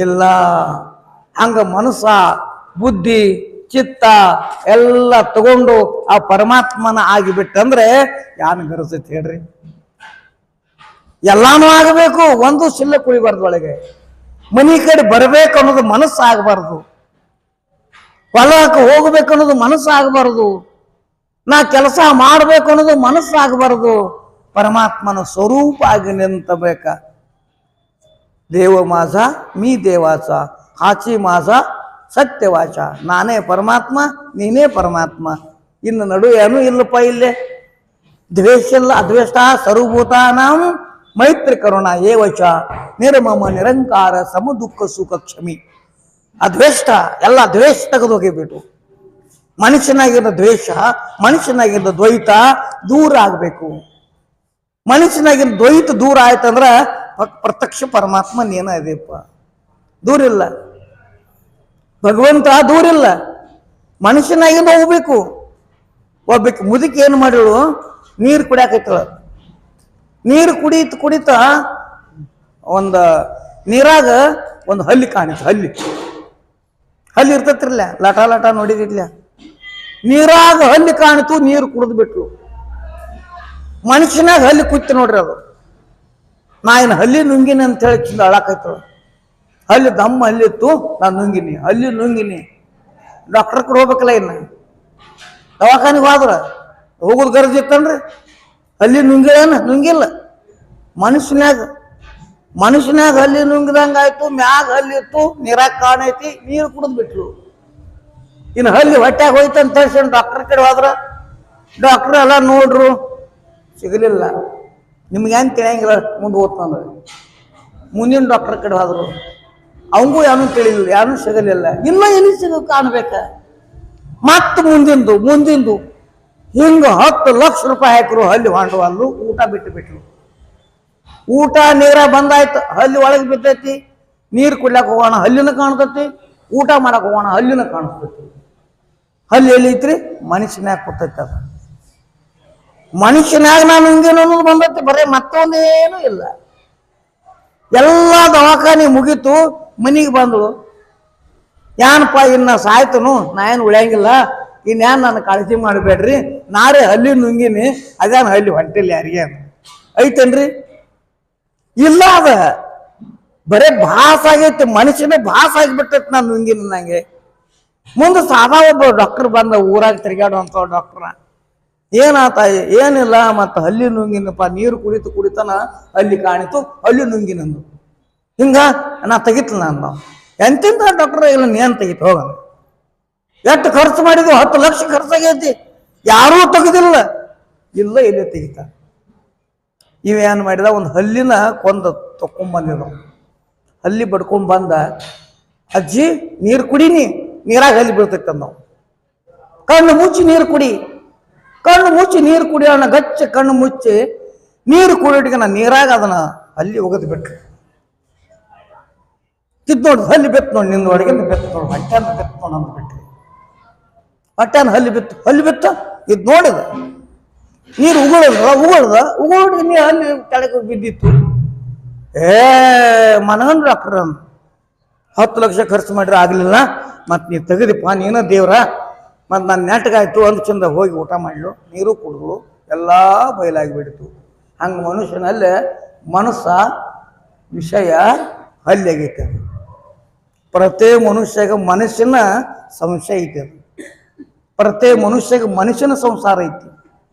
ಇಲ್ಲ. ಹಂಗ ಮನಸ್ಸ ಬುದ್ಧಿ ಚಿತ್ತ ಎಲ್ಲ ತಗೊಂಡು ಆ ಪರಮಾತ್ಮನ ಆಗಿಬಿಟ್ಟಂದ್ರೆ ಯಾನ್ ಗರಜೈತಿ ಹೇಳ್ರಿ? ಎಲ್ಲಾನು ಆಗಬೇಕು, ಒಂದು ಶಿಲ್ಲ ಕುಳಿಬಾರ್ದು. ಒಳಗೆ ಮನಿ ಕಡೆ ಬರ್ಬೇಕು ಅನ್ನೋದು ಮನಸ್ಸು ಆಗಬಾರ್ದು, ಹೊಲಕ್ಕೆ ಹೋಗ್ಬೇಕು ಅನ್ನೋದು ಮನಸ್ಸು ಆಗಬಾರ್ದು, ನಾ ಕೆಲಸ ಮಾಡ್ಬೇಕು ಅನ್ನೋದು ಮನಸ್ಸು ಆಗಬಾರ್ದು. ಪರಮಾತ್ಮನ ಸ್ವರೂಪ ಆಗಿ ನಿಂತಬೇಕ. ದೇವ ಮಾಸ ಮೀ ದೇವಾಸ ಹಾಚಿ ಮಾಸ ಸತ್ಯವಾಚ. ನಾನೇ ಪರಮಾತ್ಮ, ನೀನೇ ಪರಮಾತ್ಮ, ಇನ್ನು ನಡು ಏನೂ ಇಲ್ಲಪ್ಪ. ಇಲ್ಲೇ ದ್ವೇಷ ಇಲ್ಲ, ಅದ್ವೇಷ್ಟ ಸರ್ವಭೂತಾನಾಂ ಮೈತ್ರಿ ಕರುಣ ಏವಚ ನಿರ್ಮಮ ನಿರಂಕಾರ ಸಮ ದುಃಖ ಸುಖ ಕ್ಷಮಿ. ಅದ್ವೇಷ್ಟ ಎಲ್ಲ ದ್ವೇಷ ತೆಗೆದು ಹೋಗಿಬಿಟ್ಟು ಮನುಷ್ಯನಾಗಿದ್ದ ದ್ವೇಷ, ಮನುಷ್ಯನಾಗಿದ್ದ ದ್ವೈತ ದೂರ ಆಗಬೇಕು. ಮನುಷ್ಯನಾಗಿದ್ದ ದ್ವೈತ ದೂರ ಆಯ್ತಂದ್ರ ಪ್ರತ್ಯಕ್ಷ ಪರಮಾತ್ಮ ನೀನ ಇದೆಯಪ್ಪ, ದೂರಿಲ್ಲ. ಭಗವಂತ ದೂರಿಲ್ಲ, ಮನುಷ್ಯನಾಗಿಂದ ಹೋಗ್ಬೇಕು. ಒಬ್ಬಕ್ಕೆ ಮುದುಕಿ ಏನು ಮಾಡಿಳು, ನೀರು ಕುಡಿಯಾಕೈತಳ. ನೀರು ಕುಡಿತ ಒಂದು ನೀರಾಗ ಒಂದು ಹಲ್ಲಿ ಕಾಣಿತು. ಹಲ್ಲಿ ಇರ್ತೈತ್ರಲ್ಲ, ಲಟ ಲಟ ನೋಡಿದಿಲ್ಲ. ನೀರಾಗ ಹಲ್ಲಿ ಕಾಣಿತು, ನೀರು ಕುಡಿದು ಬಿಟ್ಲು. ಮನುಷ್ಯನಾಗ ಹಲ್ಲಿ ಕುಯ್ತು ನೋಡ್ರಿ. ಅದು ನಾ ಏನು ಹಲ್ಲಿ ನುಂಗಿನಿ ಅಂತ ಹೇಳಿ ಚಿಂದ ಅಳಾಕೈತಳು. ಹಲ್ಲಿ ದಮ್ಮ ಹಲ್ಲಿತ್ತು, ನಾನು ನುಂಗಿನಿ, ಹಲ್ಲಿ ನುಂಗಿನಿ. ಡಾಕ್ಟರ್ ಕಡೆ ಹೋಗ್ಬೇಕಲ್ಲ, ಇನ್ನು ದವಾಖಾನಿಗೆ ಹೋದ್ರ ಹೋಗೋದು ಗರಜ್ ಇತ್ತನ್ರಿ. ಹಲ್ಲಿ ನುಂಗಿಳೇನ? ನುಂಗಿಲ್ಲ. ಮನುಷ್ಯನಾಗ ಹಲ್ಲಿ ನುಂಗಿದಂಗ ಆಯ್ತು. ಮ್ಯಾಗ ಹಲ್ಲಿ ಇತ್ತು, ನೀರಾಗ ಕಾಣೈತಿ, ನೀರು ಕುಡಿದು ಬಿಟ್ಲು. ಇನ್ನು ಹಲ್ಲಿ ಹೊಟ್ಯಾಗ ಹೋಯ್ತು ಅಂತ ಹೇಳಿ ಡಾಕ್ಟರ್ ಕಡೆ ಹೋದ್ರ ಡಾಕ್ಟರ್ ಎಲ್ಲ ನೋಡ್ರು, ಸಿಗಲಿಲ್ಲ. ನಿಮ್ಗೆ ಏನು ತಿಳಿಯಂಗಿಲ್ಲ, ಮುಂದೆ ಓದ್ತಂದ್ರೆ ಮುಂದಿನ ಡಾಕ್ಟರ್ ಕಡೆ ಹೋದ್ರು, ಅವಂಗೂ ಏನೂ ತಿಳಿಲಿಲ್ಲ, ಏನೂ ಸಿಗಲಿಲ್ಲ. ಇನ್ನೂ ಎಲ್ಲಿ ಕಾಣ್ಬೇಕ? ಮತ್ತೆ ಮುಂದಿಂದು ಹಿಂಗ 10 ಲಕ್ಷ ರೂಪಾಯಿ ಹಾಕಿರು. ಹಲ್ಲಿ ಹೊಂಡವಲ್ಲು, ಊಟ ಬಿಟ್ಲು. ಊಟ ನೀರ ಬಂದಾಯ್ತು, ಹಲ್ಲಿ ಒಳಗೆ ಬಿದ್ದೈತಿ. ನೀರು ಕುಡ್ಲಕ್ಕೆ ಹೋಗೋಣ, ಹಲ್ಲಿನ ಕಾಣ್ತತಿ. ಊಟ ಮಾಡಕ್ಕೆ ಹೋಗೋಣ, ಹಲ್ಲಿನ ಕಾಣಿಸ್ತೈತಿ. ಹಲ್ಲಿ ಎಲ್ಲಿ ಐತ್ರಿ? ಮನುಷ್ಯನ್ಯಾಗ ಕೂತೈತಿ. ಅದು ಮನುಷ್ಯನಾಗ ನಾನು ಹಿಂಗೇನು ಅನ್ನೋದು ಬಂದೈತಿ, ಬರೀ ಮತ್ತೊಂದೇನು ಇಲ್ಲ. ಎಲ್ಲ ದವಾಖಾನೆ ಮುಗೀತು, ಮನಿಗೆ ಬಂದಳು. ಏನಪ್ಪ ಇನ್ನು ಸಾಯ್ತನು, ನಾ ಏನು ಉಳಿಯಂಗಿಲ್ಲ, ಇನ್ಯಾನ್ ನಾನು ಕಾಳಜಿ ಮಾಡಬೇಡ್ರಿ, ನಾರೇ ಹಲ್ಲಿ ನುಂಗಿನಿ, ಅದೇನು ಹಲ್ಲಿ ಹೊಂಟಿಲ್ಲ ಯಾರಿಗೆ ಐತೇನ್ರಿ? ಇಲ್ಲ, ಅದ ಬರೇ ಭಾಸ ಆಗೈತಿ. ಮನುಷ್ಯನೇ ಭಾಸ ಆಗಿಬಿಟ್ಟೈತಿ ನಾನು ನುಂಗಿನಿ ನಂಗೆ. ಮುಂದೆ ಸಾದಾ ಒಬ್ಬ ಡಾಕ್ಟರ್ ಬಂದ, ಊರಾಗ ತಿರುಗಾಡುವಂಥ ಡಾಕ್ಟ್ರ. ಏನಾತ? ಏನಿಲ್ಲ, ಮತ್ತು ಹಲ್ಲಿ ನುಂಗಿನಪ್ಪ, ನೀರು ಕುಡಿತಾನ ಹಲ್ಲಿ ಕಾಣಿತು, ಹಲ್ಲಿ ನುಂಗಿನಂದು. ಹಿಂಗ ನಾ ತೆಗಿತು. ನಾನು ಎಂತಿಂತ ಡಾಕ್ಟರ್ ಇಲ್ಲ, ನೀನು ತೆಗಿತು ಹೋಗ. ಎಷ್ಟು ಖರ್ಚು ಮಾಡಿದ್ವು? 10 ಲಕ್ಷ ಖರ್ಚಾಗೈತಿ, ಯಾರೂ ತೆಗೆದಿಲ್ಲ. ಇಲ್ಲ, ಇಲ್ಲೇ ತೆಗಿತ. ಇವೇನು ಮಾಡಿದ, ಒಂದು ಹಲ್ಲಿನ ಕೊಂದ ತಕೊಂಬಂದಿದ್ರು. ಹಲ್ಲಿ ಬಡ್ಕೊಂಡ್ ಬಂದ, ಅಜ್ಜಿ ನೀರು ಕುಡೀನಿ, ನೀರಾಗ ಹಲ್ಲಿ ಬೀಳ್ತೈತೆ. ನಾವು ಕಣ್ಣು ಮುಚ್ಚಿ ನೀರು ಕುಡಿ, ಕಣ್ಣು ಮುಚ್ಚಿ ನೀರು ಕುಡಿಯೋಣ. ಗಚ್ಚ ಕಣ್ಣು ಮುಚ್ಚಿ ನೀರು ಕುಡಿಯೋಟಿಗೆ ನಾ ನೀರಾಗ ಅದನ್ನ ಹಲ್ಲಿ ಒಗದು ಬಿಟ್ರಿ. ತಿದ್ ನೋಡಿ ಹಲ್ಲಿ ಬೆತ್ತು ನೋಡಿ, ನಿನ್ನ ಒಳಗೆ ಬೆತ್ತು ನೋಡಿ, ಹೊಟ್ಟೆನ ಬೆತ್ತು ನೋಡಿ ಅಂದ್ಬಿಟ್ರಿ. ಹೊಟ್ಟೆನ ಹಲ್ಲಿ ಬೆತ್ತ ಇದು ನೋಡಿದ. ನೀರು ಉಗುಳ್ದ ನೀ ಹಲ್ಲಿ ಕೆಳಗೆ ಬಿದ್ದಿತ್ತು. ಮನಗನ್ ಡಾಕ್ಟರ್ 10 ಲಕ್ಷ ಖರ್ಚು ಮಾಡ್ರೆ ಆಗ್ಲಿಲ್ಲ, ಮತ್ತು ನೀ ತೆಗೆದಿಪ್ಪ, ನೀನ ದೇವ್ರ. ಮತ್ತು ನಾನು ನೆಟ್ಗಾಯ್ತು, ಒಂದು ಚಂದ ಹೋಗಿ ಊಟ ಮಾಡಲು, ನೀರು ಕುಡಿದ್ಳು, ಎಲ್ಲ ಬಯಲಾಗಿಬಿಡ್ತು. ಹಂಗೆ ಮನುಷ್ಯನಲ್ಲೇ ಮನಸ್ಸ ವಿಷಯ ಹಲ್ಲಿಯಾಗೈತೆ. ಪ್ರತಿ ಮನುಷ್ಯಗ ಮನಸ್ಸಿನ ಸಂಶಯ ಐತಿ. ಅದು ಪ್ರತಿ ಮನುಷ್ಯಗ ಮನುಷ್ಯನ ಸಂಸಾರ ಐತಿ.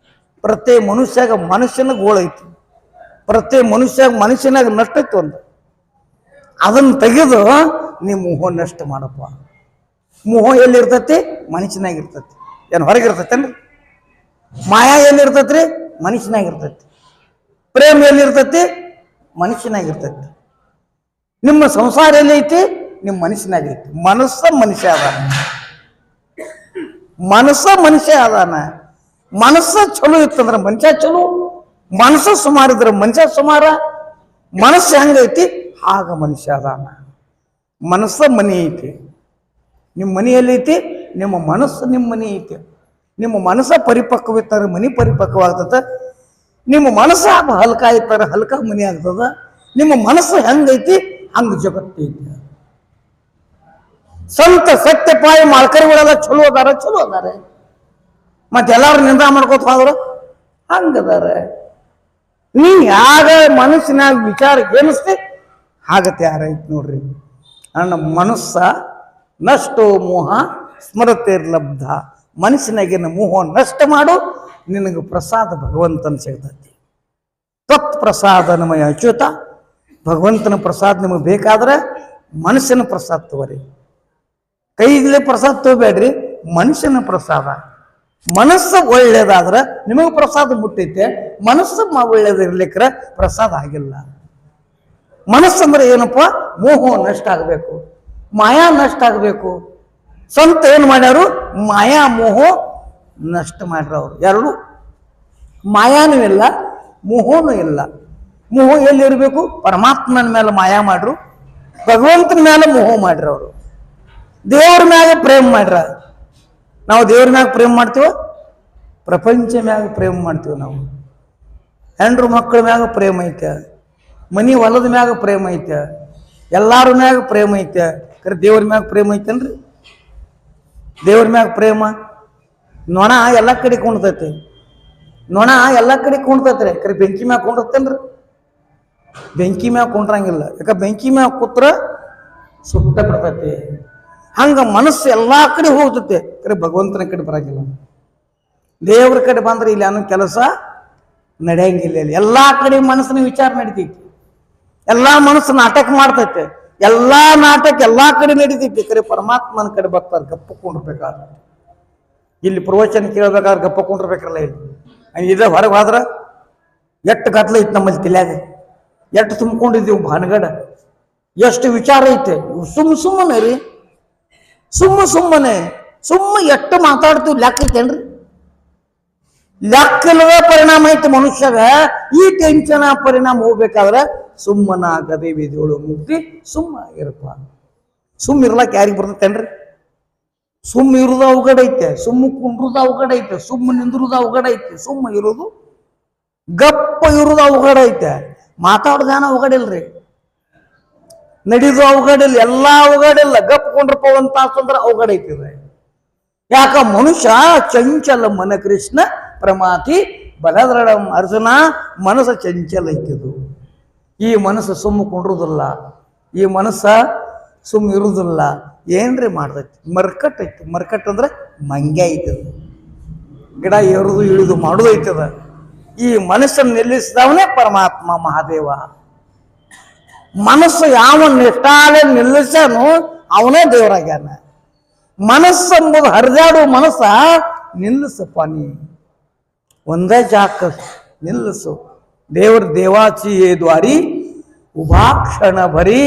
ಪ್ರತಿ ಮನುಷ್ಯಗ ಮನುಷ್ಯನ ಗೋಳೈತಿ. ಪ್ರತಿ ಮನುಷ್ಯನಾಗ ನಷ್ಟೈತಿ ಒಂದು. ಅದನ್ನು ತೆಗೆದು ನೀ ಮೋಹ ನಷ್ಟ ಮಾಡಪ್ಪ. ಮೋಹ ಎಲ್ಲಿರ್ತೈತಿ? ಮನುಷ್ಯನಾಗಿರ್ತೈತಿ. ಏನು ಹೊರಗಿರ್ತೈತೇನ್ರಿ? ಮಾಯಾ ಎಲ್ಲಿರ್ತೈತ್ರಿ? ಮನುಷ್ಯನಾಗಿರ್ತೈತಿ. ಪ್ರೇಮ ಎಲ್ಲಿರ್ತೈತಿ? ಮನುಷ್ಯನಾಗಿರ್ತೈತಿ. ನಿಮ್ಮ ಸಂಸಾರ ಎಲ್ಲೈತಿ? ನಿಮ್ಮ ಮನುಷ್ಯನಾಗೈತಿ. ಮನಸ್ಸ ಮನುಷ್ಯ ಅದಾನ. ಮನಸ್ಸ ಚಲೋ ಇತ್ತಂದ್ರೆ ಮನುಷ್ಯ ಚಲೋ, ಮನಸ್ಸು ಸುಮಾರಿದ್ರೆ ಮನುಷ್ಯ ಸುಮಾರ. ಮನಸ್ಸು ಹೆಂಗೈತಿ ಆಗ ಮನುಷ್ಯ ಅದಾನ. ಮನಸ್ಸ ಮನಿ ಐತಿ. ನಿಮ್ಮ ಮನೆಯಲ್ಲಿ ಐತಿ, ನಿಮ್ಮ ಮನೆ ಐತಿ. ನಿಮ್ಮ ಮನಸ್ಸ ಪರಿಪಕ್ವವಿತ್ತಂದ್ರೆ ಮನಿ ಪರಿಪಕ್ವ ಆಗ್ತದೆ. ನಿಮ್ಮ ಮನಸ್ಸು ಹಲ್ಕ ಆಯ್ತಾರ ಹಲ್ಕ ಮನಿ ಆಗ್ತದ. ನಿಮ್ಮ ಮನಸ್ಸು ಹೆಂಗೈತಿ ಹಂಗ ಜಗತ್ತೈತಿ. ಸಂತ ಸತ್ಯಪಾಯಿ ಮಾಳ್ಕರಿಗಳೆಲ್ಲ ಚಲೋ ಅದಾರೆ. ಮತ್ತೆಲ್ಲಾರು ನಿಂದ ಮಾಡ್ಕೋತ ಹೋದ್ರು ಹಂಗದಾರೆ. ನೀ ಯಾಗ ಮನಸ್ಸಿನಾಗ ವಿಚಾರ ಏನಿಸ್ತಿ ಹಾಗ ತಯಾರೈತಿ ನೋಡ್ರಿ. ನನ್ನ ಮನಸ್ಸ ನಷ್ಟೋ ಮೋಹ ಸ್ಮರತೆರ್ಲಬ್ಧ. ಮನಸ್ಸಿನಾಗಿನ ಮೋಹ ನಷ್ಟ ಮಾಡು, ನಿನಗೆ ಪ್ರಸಾದ ಭಗವಂತನ ಸಿಗ್ತೈತಿ. ತತ್ ಪ್ರಸಾದ ನಮಯ ಅಚ್ಯುತ. ಭಗವಂತನ ಪ್ರಸಾದ ನಿಮಗೆ ಬೇಕಾದ್ರೆ ಮನಸ್ಸಿನ ಪ್ರಸಾದ ತಗೋರಿ. ಕೈಗಲೇ ಪ್ರಸಾದ ತಗೋಬೇಡ್ರಿ, ಮನುಷ್ಯನ ಪ್ರಸಾದ. ಮನಸ್ಸು ಒಳ್ಳೇದಾದ್ರೆ ನಿಮಗೆ ಪ್ರಸಾದ ಮುಟ್ಟೈತೆ. ಮನಸ್ಸು ಒಳ್ಳೇದಿರ್ಲಿಕ್ರ ಪ್ರಸಾದ ಆಗಿಲ್ಲ. ಮನಸ್ಸಂದ್ರೆ ಏನಪ್ಪ? ಮೋಹ ನಷ್ಟ ಆಗಬೇಕು, ಮಾಯಾ ನಷ್ಟ ಆಗಬೇಕು. ಸಂತ ಏನು ಮಾಡ್ಯಾರು? ಮಾಯಾ ಮೋಹ ನಷ್ಟ ಮಾಡ್ರ. ಅವರು ಎರಡು ಮಾಯಾನೂ ಇಲ್ಲ, ಮೋಹನೂ ಇಲ್ಲ. ಮೋಹ ಎಲ್ಲಿರಬೇಕು? ಪರಮಾತ್ಮನ ಮೇಲೆ ಮಾಯಾ ಮಾಡ್ರು, ಭಗವಂತನ ಮೇಲೆ ಮೋಹ ಮಾಡ್ರ. ಅವರು ದೇವ್ರ ಮ್ಯಾಗ ಪ್ರೇಮ ಮಾಡ್ರ. ನಾವು ದೇವ್ರ ಮ್ಯಾಗ ಪ್ರೇಮ ಮಾಡ್ತೀವ, ಪ್ರಪಂಚ ಮ್ಯಾಗ ಪ್ರೇಮ ಮಾಡ್ತೀವಿ. ನಾವು ಹೆಂಡ್ರು ಮಕ್ಕಳ ಮ್ಯಾಗ ಪ್ರೇಮ ಐತೆ, ಮನಿ ಹೊಲದ ಮ್ಯಾಗ ಪ್ರೇಮ ಐತೆ, ಎಲ್ಲಾರ ಮ್ಯಾಗ ಪ್ರೇಮ ಐತೆ. ಕರೆ ದೇವ್ರ ಮ್ಯಾಗ ಪ್ರೇಮ ಐತೇನ್ರಿ? ದೇವ್ರ ಮ್ಯಾಗ ಪ್ರೇಮ? ನೊಣ ಎಲ್ಲ ಕಡೆ ಕುಣ್ತೈತಿ, ನೊಣ ಎಲ್ಲ ಕಡೆ ಕುಣ್ತೈತ್ರಿ. ಕರೆ ಬೆಂಕಿ ಮ್ಯಾಗ ಕುಂಡಿರ್ತೇನ್ರಿ? ಬೆಂಕಿ ಮ್ಯಾಗ ಕುಂಡ್ರಂಗಿಲ್ಲ. ಯಾಕೆ? ಬೆಂಕಿ ಮ್ಯಾಗ ಕೂತ್ರ ಸುಟ್ಟ ಬಿಡ್ತೈತಿ. ಹಂಗ ಮನಸ್ಸು ಎಲ್ಲಾ ಕಡೆ ಹೋಗ್ತೈತೆ, ಕರೆ ಭಗವಂತನ ಕಡೆ ಬರಂಗಿಲ್ಲ. ದೇವ್ರ ಕಡೆ ಬಂದ್ರೆ ಇಲ್ಲಿ ಅನ್ನೋ ಕೆಲಸ ನಡೆಯಂಗಿಲ್ಲ. ಎಲ್ಲಾ ಕಡೆ ಮನಸ್ಸಿನ ವಿಚಾರ ನಡಿತೈತಿ, ಎಲ್ಲಾ ಮನಸ್ಸು ನಾಟಕ ಮಾಡ್ತೈತೆ, ಎಲ್ಲಾ ನಾಟಕ ಎಲ್ಲಾ ಕಡೆ ನಡೀತೈತಿ. ಕರೆ ಪರಮಾತ್ಮನ ಕಡೆ ಬರ್ತಾರೆ ಗಪ್ಪ ಕೊಂಡಿರ್ಬೇಕಾದ್ರೆ. ಇಲ್ಲಿ ಪ್ರವಚನ ಕೇಳ್ಬೇಕಾದ್ರೆ ಗಪ್ಪ ಕೊಂಡಿರ್ಬೇಕಲ್ಲ. ಇಲ್ಲಿ ಹೊರಗೆ ಹೋದ್ರ ಎಷ್ಟು ಗದ್ಲ ಐತಿ ನಮ್ಮಲ್ಲಿ ತಲ್ಯಾಗ, ಎಷ್ಟು ತುಂಬಿಕೊಂಡಿದ್ದೀವಿ ಭಾನಗಡ, ಎಷ್ಟು ವಿಚಾರ ಐತೆ. ಸುಮ್ಮನೆ ರೀ, ಸುಮ್ಮನೆ ಎಷ್ಟು ಮಾತಾಡ್ತೀವಿ ಲೆಕ್ಕ ಐತೇನ್ರಿ? ಲೆಕ್ಕಲದ ಪರಿಣಾಮ ಐತೆ ಮನುಷ್ಯಗ. ಈ ಟೆನ್ಷನ್ ಪರಿಣಾಮ ಹೋಗ್ಬೇಕಾದ್ರೆ ಸುಮ್ಮನಾಗದೆ ವಿಧಿಗಳು ಮುಕ್ತಿ. ಸುಮ್ಮ ಇರಪ್ಪ. ಸುಮ್ಮ ಇರ್ಲಾಕ ಯಾರಿಗೆ ಬರ್ತೈತೇನ್ರಿ? ಸುಮ್ಮ ಇರುದ ಅವಗಡ ಐತೆ, ಸುಮ್ಮ ಕುಂಡ್ರದ ಅವಗಡ ಐತೆ, ಸುಮ್ಮ ನಿಂದ್ರದ ಅವಗಡ ಐತೆ. ಸುಮ್ಮ ಇರೋದು, ಗಪ್ಪ ಇರುದು ಅವಗಡ ಐತೆ. ಮಾತಾಡೋದಾನ ಅವಗಡಿಲ್ರಿ, ನಡಿದು ಅವಗಡಿಲ್ಲ, ಎಲ್ಲಾ ಅವಗಡಿಲ್ಲ. ಗಪ್ ಕೊಂಡ್ರಪ್ಪ ಒಂದ್ ತಾಸು ಅಂದ್ರೆ ಅವಗಡ ಐತಿದೆ. ಯಾಕ? ಮನುಷ್ಯ ಚಂಚಲ ಮನ ಕೃಷ್ಣ ಪ್ರಮಾತಿ ಬಲದ್ರಡಂ. ಅರ್ಜುನ, ಮನಸ್ಸು ಚಂಚಲ ಐತಿದು. ಈ ಮನಸ್ಸು ಸುಮ್ಮ ಕೊಂಡ್ರುದಿಲ್ಲ, ಈ ಮನಸ್ಸ ಸುಮ್ಮ ಇರುವುದಿಲ್ಲ. ಏನ್ರಿ ಮಾಡ್ತೈತಿ? ಮರ್ಕಟ್ ಐತಿ. ಮರ್ಕಟ್ ಅಂದ್ರೆ ಮಂಗ್ಯ ಐತದ, ಗಿಡ ಏರುದು ಇಳಿದು ಮಾಡುದು ಐತದ. ಈ ಮನಸ್ಸನ್ನು ನಿಲ್ಲಿಸಿದವನೇ ಪರಮಾತ್ಮ ಮಹಾದೇವ. ಮನಸ್ಸು ಯಾವ ನಿಷ್ಠಾಲೆ ನಿಲ್ಲಿಸ್ಯಾನು ಅವನೇ ದೇವರಾಗ್ಯಾನ. ಮನಸ್ಸೆಂಬುದು ಹರಿದಾಡುವ ಮನಸ್ಸ ನಿಲ್ಲಿಸಪ್ಪ. ನೀ ಒಂದೇ ಜಾಕ ನಿಲ್ಲಿಸು. ದೇವ್ರ ದೇವಾಚಿ ದ್ವಾರಿ ಉಭಾಕ್ಷಣ ಭರಿ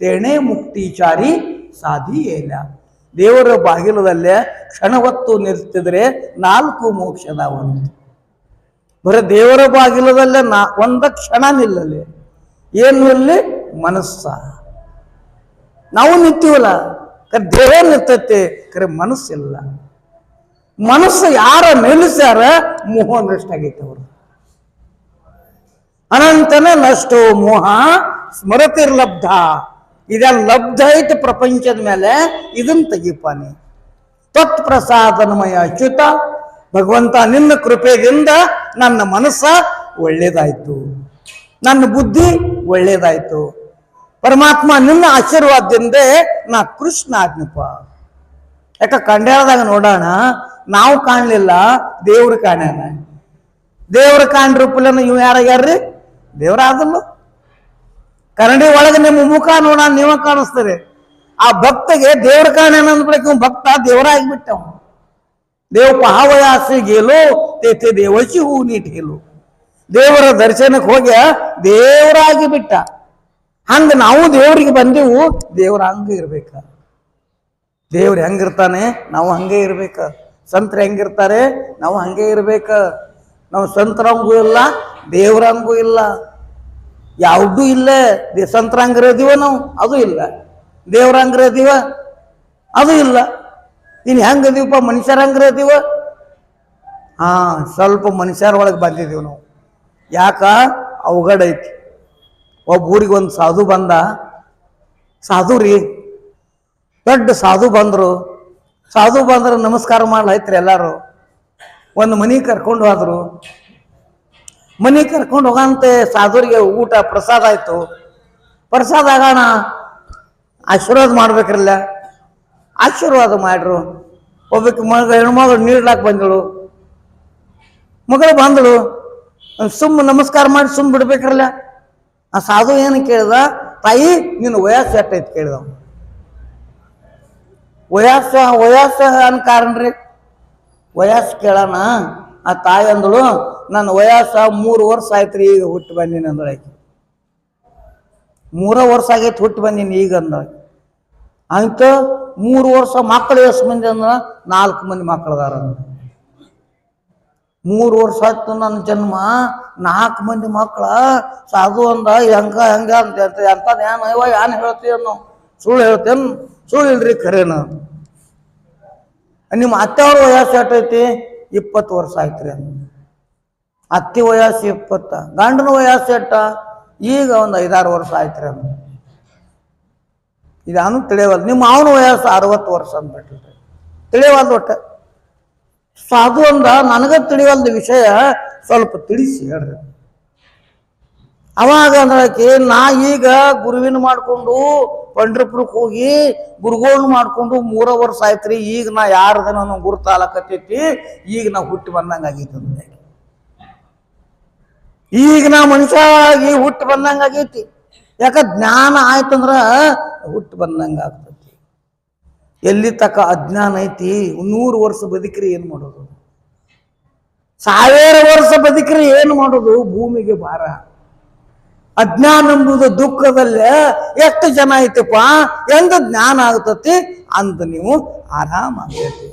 ತೇಣೆ ಮುಕ್ತಿಚಾರಿ ಸಾಧಿ ಏನ. ದೇವರ ಬಾಗಿಲದಲ್ಲೇ ಕ್ಷಣ ಹೊತ್ತು ನಿಲ್ತಿದ್ರೆ 4 ಮೋಕ್ಷದ ಒಂದು. ಬರೀ ದೇವರ ಬಾಗಿಲದಲ್ಲೇ ಒಂದ ಕ್ಷಣ ನಿಲ್ಲಲಿ. ಏನು ಇಲ್ಲಿ? ಮನಸ್ಸ. ನಾವು ನಿಂತೀವಲ್ಲ, ದೇವ ನಿರ್ತೈತೆ, ಕರೆ ಮನಸ್ಸಿಲ್ಲ. ಮನಸ್ಸು ಯಾರ ನಿಲ್ಲಿಸ್ಯಾರ ಮೋಹ ನಷ್ಟ ಆಗೈತೆ. ಅವರು ಅನಂತನೇ ನಷ್ಟೋ ಮೋಹ ಸ್ಮರತಿರ್ಲಬ್ಧ. ಇದೆಲ್ಲ ಲಬ್ಧ ಐತೆ ಪ್ರಪಂಚದ ಮೇಲೆ, ಇದನ್ನ ತೆಗಿಪಾನಿ. ತತ್ ಪ್ರಸಾದನಮಯ ಅಚ್ಯುತ. ಭಗವಂತ ನಿನ್ನ ಕೃಪೆಯಿಂದ ನನ್ನ ಮನಸ್ಸ ಒಳ್ಳೇದಾಯ್ತು, ನನ್ನ ಬುದ್ಧಿ ಒಳ್ಳೇದಾಯ್ತು. ಪರಮಾತ್ಮ ನಿನ್ನ ಆಶೀರ್ವಾದದಿಂದ ನಾ ಕೃಷ್ಣ ಆಜ್ಞಪ್ಪ. ಯಾಕ? ಕಂಡ್ಯಾಳದಾಗ ನೋಡೋಣ, ನಾವು ಕಾಣಲಿಲ್ಲ, ದೇವ್ರು ಕಾಣ್ಯಾನ. ದೇವ್ರ ಕಾಣ್ರೂಪಲನ್ನು ಇವ್ ಯಾರ್ಯಾರ್ರಿ? ದೇವ್ರ ಆದಲ್ಲ. ಕನ್ನಡಿ ಒಳಗೆ ನಿಮ್ಮ ಮುಖ ನೋಡ, ನೀವ ಕಾಣಿಸ್ತಾರೆ. ಆ ಭಕ್ತಗೆ ದೇವ್ರ ಕಾಣ್ಯಾನ ಅಂದ್ಬಿಡಕ್ಕೆ ಭಕ್ತ ದೇವರ ಆಗಿಬಿಟ್ಟವ. ದೇವ್ ಪಹಾವಯಾಸಿ ಗೇಲು ತೇತೆ ದೇವಚಿ ಹೂ ನೀಟೇಲು. ದೇವರ ದರ್ಶನಕ್ಕೆ ಹೋಗಿ ದೇವರಾಗಿ ಬಿಟ್ಟ. ಹಂಗ ನಾವು ದೇವರಿಗೆ ಬಂದೆವು, ದೇವ್ರ ಹಂಗ ಇರ್ಬೇಕ. ದೇವ್ರು ಹೆಂಗಿರ್ತಾನೆ ನಾವು ಹಂಗೆ ಇರ್ಬೇಕ. ಸಂತರು ಹೆಂಗಿರ್ತಾರೆ ನಾವು ಹಂಗೆ ಇರ್ಬೇಕ. ನಾವು ಸಂತರಂಗೂ ಇಲ್ಲ, ದೇವ್ರಂಗೂ ಇಲ್ಲ, ಯಾವುದೂ ಇಲ್ಲ. ಸಂತರಂಗಿರೋದಿವ ನಾವು, ಅದು ಇಲ್ಲ. ದೇವ್ರಂಗಿರೋದಿವ, ಅದು ಇಲ್ಲ. ಇನ್ನು ಹೆಂಗದೀವಪ್ಪ? ಮನುಷ್ಯರಂಗಿರೋದಿವ. ಸ್ವಲ್ಪ ಮನುಷ್ಯರ ಒಳಗೆ ಬಂದಿದ್ದೀವಿ ನಾವು. ಯಾಕ ಅವಘಡ ಐತಿ. ಒಬ್ಬ ಊರಿಗೆ ಒಂದು ಸಾಧು ಬಂದ. ಸಾಧು ರೀ, ದೊಡ್ಡ ಸಾಧು ಬಂದರು. ಸಾಧು ಬಂದ್ರೆ ನಮಸ್ಕಾರ ಮಾಡ್ಲೈತ್ರಿ ಎಲ್ಲಾರು. ಒಂದು ಮನೆ ಕರ್ಕೊಂಡು ಹೋದ್ರು. ಮನೆ ಕರ್ಕೊಂಡು ಹೋಗಂತೆ ಸಾಧುರಿಗೆ ಊಟ ಪ್ರಸಾದ ಆಯ್ತು. ಪ್ರಸಾದ ಆಗೋಣ ಆಶೀರ್ವಾದ ಮಾಡ್ಬೇಕ್ರಲ್ಲ. ಆಶೀರ್ವಾದ ಮಾಡ್ರು. ಒಬ್ಬಕ್ಕೆ ಹೆಣ್ಮಗಳು ನೀಡ್ಲಾಕ್ ಬಂದಳು. ಮಗಳು ಬಂದಳು, ನಮಸ್ಕಾರ ಮಾಡಿ ಸುಮ್ಮ ಬಿಡ್ಬೇಕ್ರಲ್ಲ. ಆ ಸಾಧು ಏನು ಕೇಳ್ದ, ತಾಯಿ ನಿನ್ನ ವಯಸ್ಸು ಎಷ್ಟೈತಿ ಕೇಳಿದ. ವಯಸ್ಸು ಅನ್ ಕಾರಣ್ರಿ, ವಯಸ್ಸು ಕೇಳೋಣ. ಆ ತಾಯಿ ಅಂದಳು, ನನ್ನ ವಯಸ್ಸು 3 ವರ್ಷ ಆಯ್ತ್ರಿ, ಈಗ ಹುಟ್ಟು ಬಂದೀನಿ ಅಂದಳಾಕಿ. 3 ವರ್ಷ ಆಗೈತಿ ಹುಟ್ಟು ಬಂದೀನಿ ಈಗ ಅಂದಳ. ಆಯ್ತು 3 ವರ್ಷ ಮಕ್ಕಳು ಎಷ್ಟು ಮಂದಿ ಅಂದ್ರ 4 ಮಂದಿ ಮಕ್ಕಳದಾರ. 3 ವರ್ಷ ಆಯ್ತು ನನ್ನ ಜನ್ಮ, 4 ಮಂದಿ ಮಕ್ಕಳ. ಸಾಧು ಅಂದ, ಹೆಂಗ ಅಂತ ಎಂತದ ಏನ್ ಹೇಳ್ತೀವಿ ನಾವು? ಸುಳ್ಳು ಹೇಳ್ತೇನು? ಸುಳ್ಳು ಇಲ್ರಿ, ಖರೇನ. ನಿಮ್ಮ ಅತ್ತೆಯವ್ರ ವಯಸ್ಸು ಎಷ್ಟೈತಿ? 20 ವರ್ಷ ಆಯ್ತ್ರಿ ಅಂದ. ಅತ್ತಿ ವಯಸ್ಸು 20, ಗಂಡನ ವಯಸ್ಸು ಎಟ್ಟ? ಈಗ ಒಂದು 5-6 ವರ್ಷ ಆಯ್ತ್ರಿ ಅಂದ. ಇದಾನು ತಿಳಿಯವಲ್ದು. ನಿಮ್ಮ ಅವನ ವಯಸ್ಸು 60 ವರ್ಷ ಅಂದ್ಬಿಟ್ರಿ, ತಿಳಿಯವಲ್ದು ಒಟ್ಟ. ಸಾಧು ಅಂದ, ನನಗ ತಿಳಿವಲ್ದ ವಿಷಯ ಸ್ವಲ್ಪ ತಿಳಿಸಿ ಹೇಳ್ರಿ. ಅವಾಗ ಅಂದ್ರಕ್ಕೆ, ನಾ ಈಗ ಗುರುವಿನ ಮಾಡ್ಕೊಂಡು ಪಂಡ್ರಪುರಕ್ಕೆ ಹೋಗಿ ಗುರುಗಳನ್ನ ಮಾಡ್ಕೊಂಡು 3 ವರ್ಷ ಆಯ್ತ್ರಿ. ಈಗ ನಾ ಯಾರದ ನಾನು ಗುರುತಾಲಕತ್ತೈತಿ, ಈಗ ನಾ ಹುಟ್ಟಿ ಬಂದಂಗ ಆಗೈತಿ. ಈಗ ನಾ ಮನುಷ್ಯ ಆಗಿ ಹುಟ್ಟಿ ಬಂದಂಗ ಆಗೈತಿ. ಯಾಕ ಜ್ಞಾನ ಆಯ್ತಂದ್ರ ಹುಟ್ಟಿ ಬಂದಂಗ ಆಗ್ತೈತಿ. ಎಲ್ಲಿ ತಕ ಅಜ್ಞಾನ ಐತಿ, 100 ವರ್ಷ ಬದುಕ್ರಿ ಏನ್ ಮಾಡೋದು? 1000 ವರ್ಷ ಬದುಕ್ರಿ ಏನ್ ಮಾಡೋದು? ಭೂಮಿಗೆ ಭಾರ. ಅಜ್ಞಾನ ಎಂಬುದು ದುಃಖದಲ್ಲೇ ಎಷ್ಟು ಜನ ಐತಿಪ್ಪ. ಎಂದ ಜ್ಞಾನ ಆಗ್ತತಿ ಅಂತ ನೀವು ಆರಾಮಾಗೈತಿ.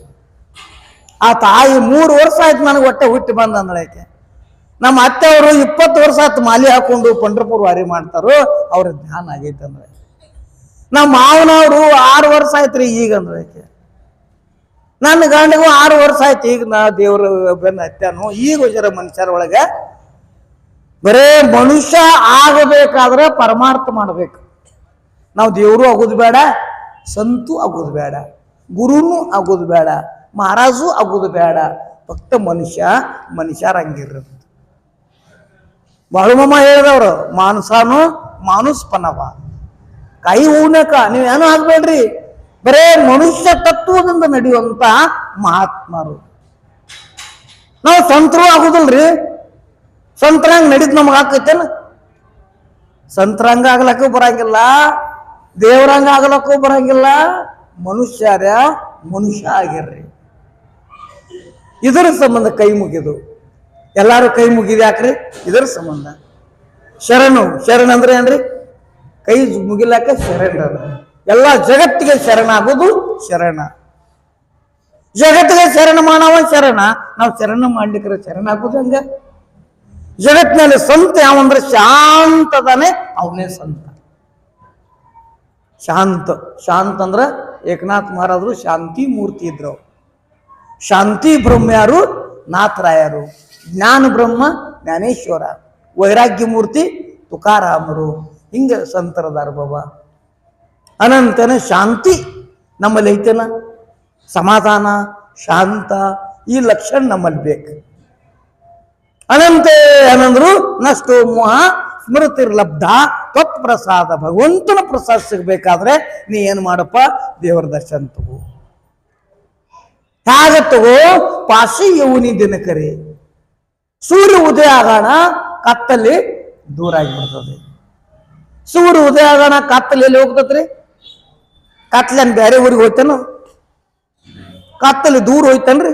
ಆ ತಾಯಿ 3 ವರ್ಷ ಆಯ್ತು ನನಗೆ ಹೊಟ್ಟೆ ಹುಟ್ಟಿ ಬಂದ ಅಂದಳೈತೆ. ನಮ್ಮ ಅತ್ತೆಯವರು 20 ವರ್ಷ ಆಯ್ತು ಮಾಲಿ ಹಾಕೊಂಡು ಪಂಡ್ರಪುರ ವಾರಿ ಮಾಡ್ತಾರೋ, ಅವ್ರ ಜ್ಞಾನ ಆಗೈತೆ ಅಂದ್ರೆ. ನಮ್ಮ ಮಾವನವರು 6 ವರ್ಷ ಆಯ್ತ್ರಿ ಈಗ ಅಂದ್ರೈತೆ. ನನ್ನ ಗಂಡಿಗೂ 6 ವರ್ಷ ಆಯ್ತು. ಈಗ ನಾ ದೇವ್ರ ಬೆನ್ನ ಹತ್ಯಾನು. ಈಗ ಜರ ಮನುಷ್ಯರ ಒಳಗೆ ಬರೇ ಮನುಷ್ಯ ಆಗಬೇಕಾದ್ರೆ ಪರಮಾರ್ಥ ಮಾಡ್ಬೇಕು. ನಾವು ದೇವರು ಆಗೋದು ಬೇಡ, ಸಂತು ಆಗೋದು ಬೇಡ, ಗುರುನು ಆಗೋದು ಬೇಡ, ಮಹಾರಾಜು ಆಗೋದು ಬೇಡ. ಫಕ್ತ ಮನುಷ್ಯರಂಗಿರೋದು. ಬಾಳುಮಮ್ಮ ಹೇಳಿದವರು, ಮಾನುಸಾನು ಮಾನುಸ್ಪನವ, ಕೈ ಹೂನಕ ನೀವೇನು ಆಗ್ಬೇಡ್ರಿ. ಬರೇ ಮನುಷ್ಯ ತತ್ವದಿಂದ ನಡೆಯುವಂತ ಮಹಾತ್ಮರು. ನಾವು ಸಂತರು ಆಗುದಿಲ್ರಿ. ಸಂತರಂಗ ನಡೀತ್ ನಮಗ ಆಕೈತೇನ? ಸಂತರಂಗ ಆಗ್ಲಕ್ಕೂ ಬರಂಗಿಲ್ಲ, ದೇವರಂಗ ಆಗ್ಲಕ್ಕೂ ಬರಂಗಿಲ್ಲ. ಮನುಷ್ಯ ಆಗಿರ್ರಿ. ಇದರ ಸಂಬಂಧ ಕೈ ಮುಗಿದು ಎಲ್ಲಾರು ಕೈ ಮುಗಿದು ಯಾಕ್ರಿ? ಇದರ ಸಂಬಂಧ. ಶರಣ ಅಂದ್ರೆ ಏನ್ರಿ? ಕೈ ಮುಗಿಲಾಕ ಶರಣ. ಎಲ್ಲ ಜಗತ್ತಿಗೆ ಶರಣ ಆಗೋದು ಶರಣ. ಜಗತ್ತಿಗೆ ಶರಣ ಮಾಡವ ಶರಣ. ನಾವು ಶರಣ ಮಾಡ್ಲಿಕ್ಕೆ ಶರಣ ಆಗೋದು ಹಂಗ. ಜಗತ್ತಿನಲ್ಲಿ ಸಂತ ಯಾವಂದ್ರೆ ಶಾಂತದಾನೆ, ಅವನೇ ಸಂತ. ಶಾಂತ ಅಂದ್ರ ಏಕನಾಥ್ ಮಹಾರಾಜರು ಶಾಂತಿ ಮೂರ್ತಿ ಇದ್ರು. ಶಾಂತಿ ಬ್ರಹ್ಮ ಯಾರು? ನಾಥರಾಯರು. ಜ್ಞಾನ ಬ್ರಹ್ಮ ಜ್ಞಾನೇಶ್ವರ. ವೈರಾಗ್ಯ ಮೂರ್ತಿ ತುಕಾರಾಮರು. ಹಿಂಗ ಸಂತರದಾರ ಬಾಬಾ. ಅನಂತನ ಶಾಂತಿ ನಮ್ಮಲ್ಲಿ ಐತೇನ? ಸಮಾಧಾನ, ಶಾಂತ, ಈ ಲಕ್ಷಣ ನಮ್ಮಲ್ಲಿ ಬೇಕು. ಅನಂತೆ ಏನಂದ್ರು, ನಷ್ಟೋ ಮೋಹ ಸ್ಮೃತಿರ್ಲಬ್ಧ ತ್ವತ್ಪ್ರಸಾದ. ಭಗವಂತನ ಪ್ರಸಾದ ಸಿಗ್ಬೇಕಾದ್ರೆ ನೀ ಏನ್ ಮಾಡಪ್ಪ? ದೇವರ ದರ್ಶನ ತಗೋ. ಹೇಗ ತಗೋ? ಪಾಶಿ ಯೌನಿ ದಿನಕರಿ. ಸೂರ್ಯ ಉದಯ ಆಗೋಣ ಕತ್ತಲ್ಲಿ ದೂರ ಆಗಿಬಿಡ್ತದೆ. ಸೂರ್ಯ ಉದಯ ಆಗೋಣ ಕತ್ತಲ್ಲಿ ಎಲ್ಲಿ ಹೋಗ್ತತ್ರಿ? ಕತ್ತಲೇನು ಬೇರೆ ಊರಿಗೆ ಹೋಯ್ತೇನು? ಕತ್ತಲ್ಲಿ ದೂರ ಹೋಯ್ತನ್ರಿ?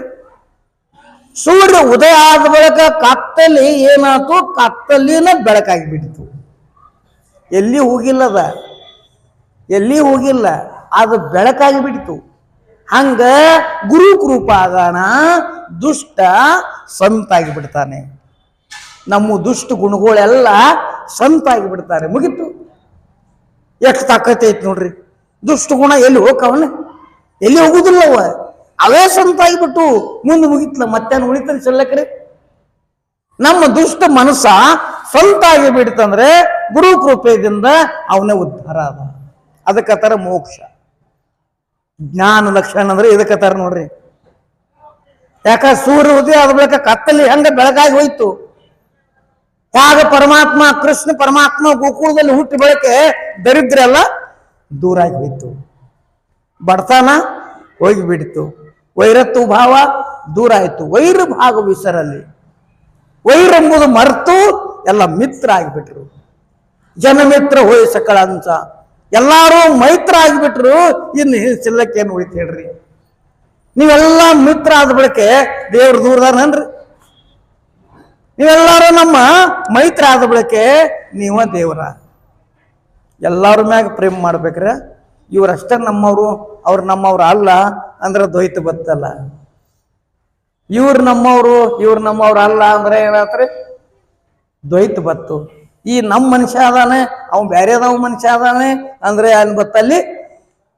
ಸೂರ್ಯ ಉದಯ ಆದ ಬಳಿಕ ಕತ್ತಲ್ಲಿ ಏನಾಯ್ತು? ಕತ್ತಲಿನ ಬೆಳಕಾಗಿ ಬಿಡ್ತು. ಎಲ್ಲಿ ಹೋಗಿಲ್ಲದ, ಎಲ್ಲಿ ಹೋಗಿಲ್ಲ, ಅದು ಬೆಳಕಾಗಿ ಬಿಡ್ತು. ಹಂಗ ಗುರು ಕೃಪ ಆಗೋಣ ದುಷ್ಟ ಸಂತಾಗಿ ಬಿಡ್ತಾನೆ. ನಮ್ಮ ದುಷ್ಟ ಗುಣಗಳೆಲ್ಲ ಸಂತಾಗಿ ಬಿಡ್ತಾರೆ. ಮುಗಿತು. ಎಷ್ಟು ತಾಕತ್ ಐತಿ ನೋಡ್ರಿ. ದುಷ್ಟ ಗುಣ ಎಲ್ಲಿ ಹೋಗವನ? ಎಲ್ಲಿ ಹೋಗುದಿಲ್ಲವ. ಅವೇ ಸಂತಾಗಿಬಿಟ್ಟು ಮುಂದೆ ಮುಗಿತ್ಲ. ಮತ್ತೇನು ಉಳಿತಾನೆ ಚೆಲ್ಲಕ್ರಿ? ನಮ್ಮ ದುಷ್ಟ ಮನಸ್ಸ ಸ್ವಂತ ಆಗಿ ಬಿಡ್ತಂದ್ರೆ ಗುರು ಕೃಪೆಯಿಂದ ಅವನೇ ಉದ್ಧಾರ ಅದ. ಅದಕ್ಕತ್ತಾರ ಮೋಕ್ಷ. ಜ್ಞಾನ ಲಕ್ಷಣ ಅಂದ್ರೆ ಇದಕ್ಕತ್ತಾರ ನೋಡ್ರಿ. ಯಾಕ ಸೂರ್ಯ ಉದಯ ಆದ ಬಳಿಕ ಕತ್ತಲಿ ಹೆಂಗ ಬೆಳಗಾಗಿ ಹೋಯ್ತು, ಯಾಗ ಪರಮಾತ್ಮ ಕೃಷ್ಣ ಪರಮಾತ್ಮ ಗೋಕುಳದಲ್ಲಿ ಹುಟ್ಟಿ ಬೆಳಕೆ ದರಿದ್ರ ಎಲ್ಲ ದೂರ ಆಗಿ ಹೋಯ್ತು, ಬಡತನ ಹೋಗಿ ಬಿಡ್ತು, ವೈರತ್ವ ಭಾವ ದೂರ ಆಯ್ತು, ವೈರ ಭಾಗ ವಿಸರಲ್ಲಿ ವೈರೆಂಬುದು ಮರೆತು ಎಲ್ಲ ಮಿತ್ರ ಆಗಿಬಿಟ್ರು. ಜನಮಿತ್ರ ಹೋಯ್ ಸಕಳ ಅಂಚ, ಎಲ್ಲಾರು ಮೈತ್ರ ಆಗಿಬಿಟ್ರು. ಇನ್ನು ಚಿಲ್ಲಕ್ಕೇನು ಉಳಿತು ಹೇಳ್ರಿ? ನೀವೆಲ್ಲ ಮಿತ್ರ ಆದ ಬಳಿಕೆ ದೇವ್ರ ದೂರದಾರನ್ರಿ? ನೀವೆಲ್ಲರೂ ನಮ್ಮ ಮೈತ್ರ ಆದ ಬಳಿಕೆ ನೀವ ದೇವರ. ಎಲ್ಲಾರ ಮ್ಯಾಗ ಪ್ರೇಮ ಮಾಡ್ಬೇಕ್ರ. ಇವ್ರಷ್ಟೇ ನಮ್ಮವರು, ಅವ್ರು ನಮ್ಮವ್ರು ಅಲ್ಲ ಅಂದ್ರೆ ದ್ವೈತ ಬತ್ತಲ್ಲ. ಇವ್ರು ನಮ್ಮವ್ರು ಅಲ್ಲ ಅಂದ್ರೆ ಏನಾತ್ರಿ? ದ್ವೈತ ಬತ್ತು. ಈ ನಮ್ಮ ಮನುಷ್ಯ ಅದಾನೆ, ಅವ್ನು ಬೇರೆದವ್ ಮನುಷ್ಯ ಅದಾನೆ ಅಂದ್ರೆ ಅಲ್ಲಿ ಬತ್ತಲ್ಲಿ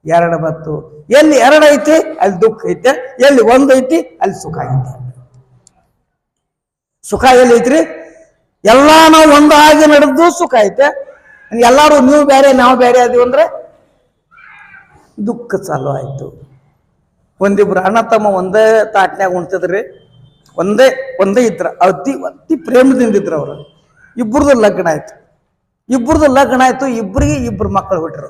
ಎರಡು ಬತ್ತು. ಎಲ್ಲಿ ಎರಡು ಐತಿ ಅಲ್ಲಿ ದುಃಖ ಐತೆ, ಎಲ್ಲಿ ಒಂದು ಐತಿ ಅಲ್ಲಿ ಸುಖ ಐತೆ. ಸುಖ ಎಲ್ಲಿ ಐತ್ರಿ? ಎಲ್ಲ ನಾವು ಒಂದು ಹಾಗೆ ನಡೆದು ಸುಖ ಐತೆ. ಎಲ್ಲಾರು ನೀವು ಬೇರೆ ನಾವು ಬೇರೆ ಅದೀವಿ ಅಂದ್ರೆ ದುಃಖ ಚಾಲು ಆಯ್ತು. ಒಂದಿಬ್ರು ಅಣ್ಣ ತಮ್ಮ ಒಂದೇ ತಾಟ್ನ್ಯಾಗ ಉಣ್ತಿದ್ರಿ, ಒಂದೇ ಇದ್ರ, ಅತಿ ಪ್ರೇಮದಿಂದ ಇದ್ರು ಅವರು. ಇಬ್ಬರದು ಲಗ್ನ ಆಯ್ತು. ಇಬ್ಬರಿಗೆ ಇಬ್ರು ಮಕ್ಕಳು ಹುಟ್ಟರು.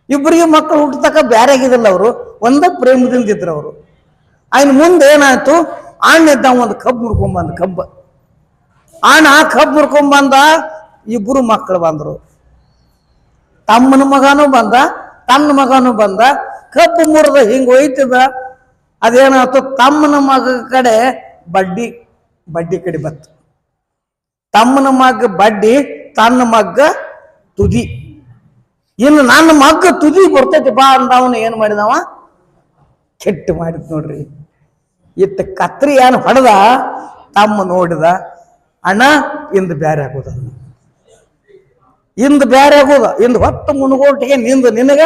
ಇಬ್ಬರಿಗೆ ಮಕ್ಕಳು ಹುಟ್ಟತಕ್ಕ ಬೇರೆ ಆಗಿದಿಲ್ಲ, ಅವರು ಒಂದೇ ಪ್ರೇಮದಿಂದ ಇದ್ರು ಅವರು. ಆಯ್ನ ಮುಂದೆ ಏನಾಯ್ತು, ಅಣ್ಣ ಇದ್ದ ಒಂದು ಕಬ್ಬು ಮುಡ್ಕೊಂಬಂದ. ಅಣ್ಣ ಕಬ್ಬು ಮುಡ್ಕೊಂಬಂದ, ಇಬ್ರು ಮಕ್ಕಳು ಬಂದರು. ತಮ್ಮನ ಮಗನೂ ಬಂದ, ತನ್ನ ಮಗನೂ ಬಂದ. ಕಬ್ಬು ಮುರಿದ ಹಿಂಗ ಹೋಯ್ತದ. ಅದೇನಾಯ್ತು, ತಮ್ಮನ ಮಗ ಕಡೆ ಬಡ್ಡಿ ಕಡೆ ಬತ್ತು. ತಮ್ಮನ ಮಗ್ಗ ಬಡ್ಡಿ, ತನ್ನ ಮಗ್ಗ ತುದಿ. ಇನ್ನು ನನ್ನ ಮಗ್ಗ ತುದಿ ಬರ್ತೈತಿ ಬಾ ಅಂದವನು ಏನ್ ಮಾಡಿದವ? ಕೆಟ್ಟ ಮಾಡಿದ್ ನೋಡ್ರಿ. ಇತ್ತ ಕತ್ರಿ ಏನ್ ಹೊಡೆದ, ತಮ್ಮ ನೋಡಿದ, ಅಣ್ಣ ಇಂದು ಬ್ಯಾರೆ ಆಗೋದ, ಇಂದು ಹೊತ್ತು ಮುನ್ಗೋಟಿಗೆ ನಿಂದು ನಿನಗ,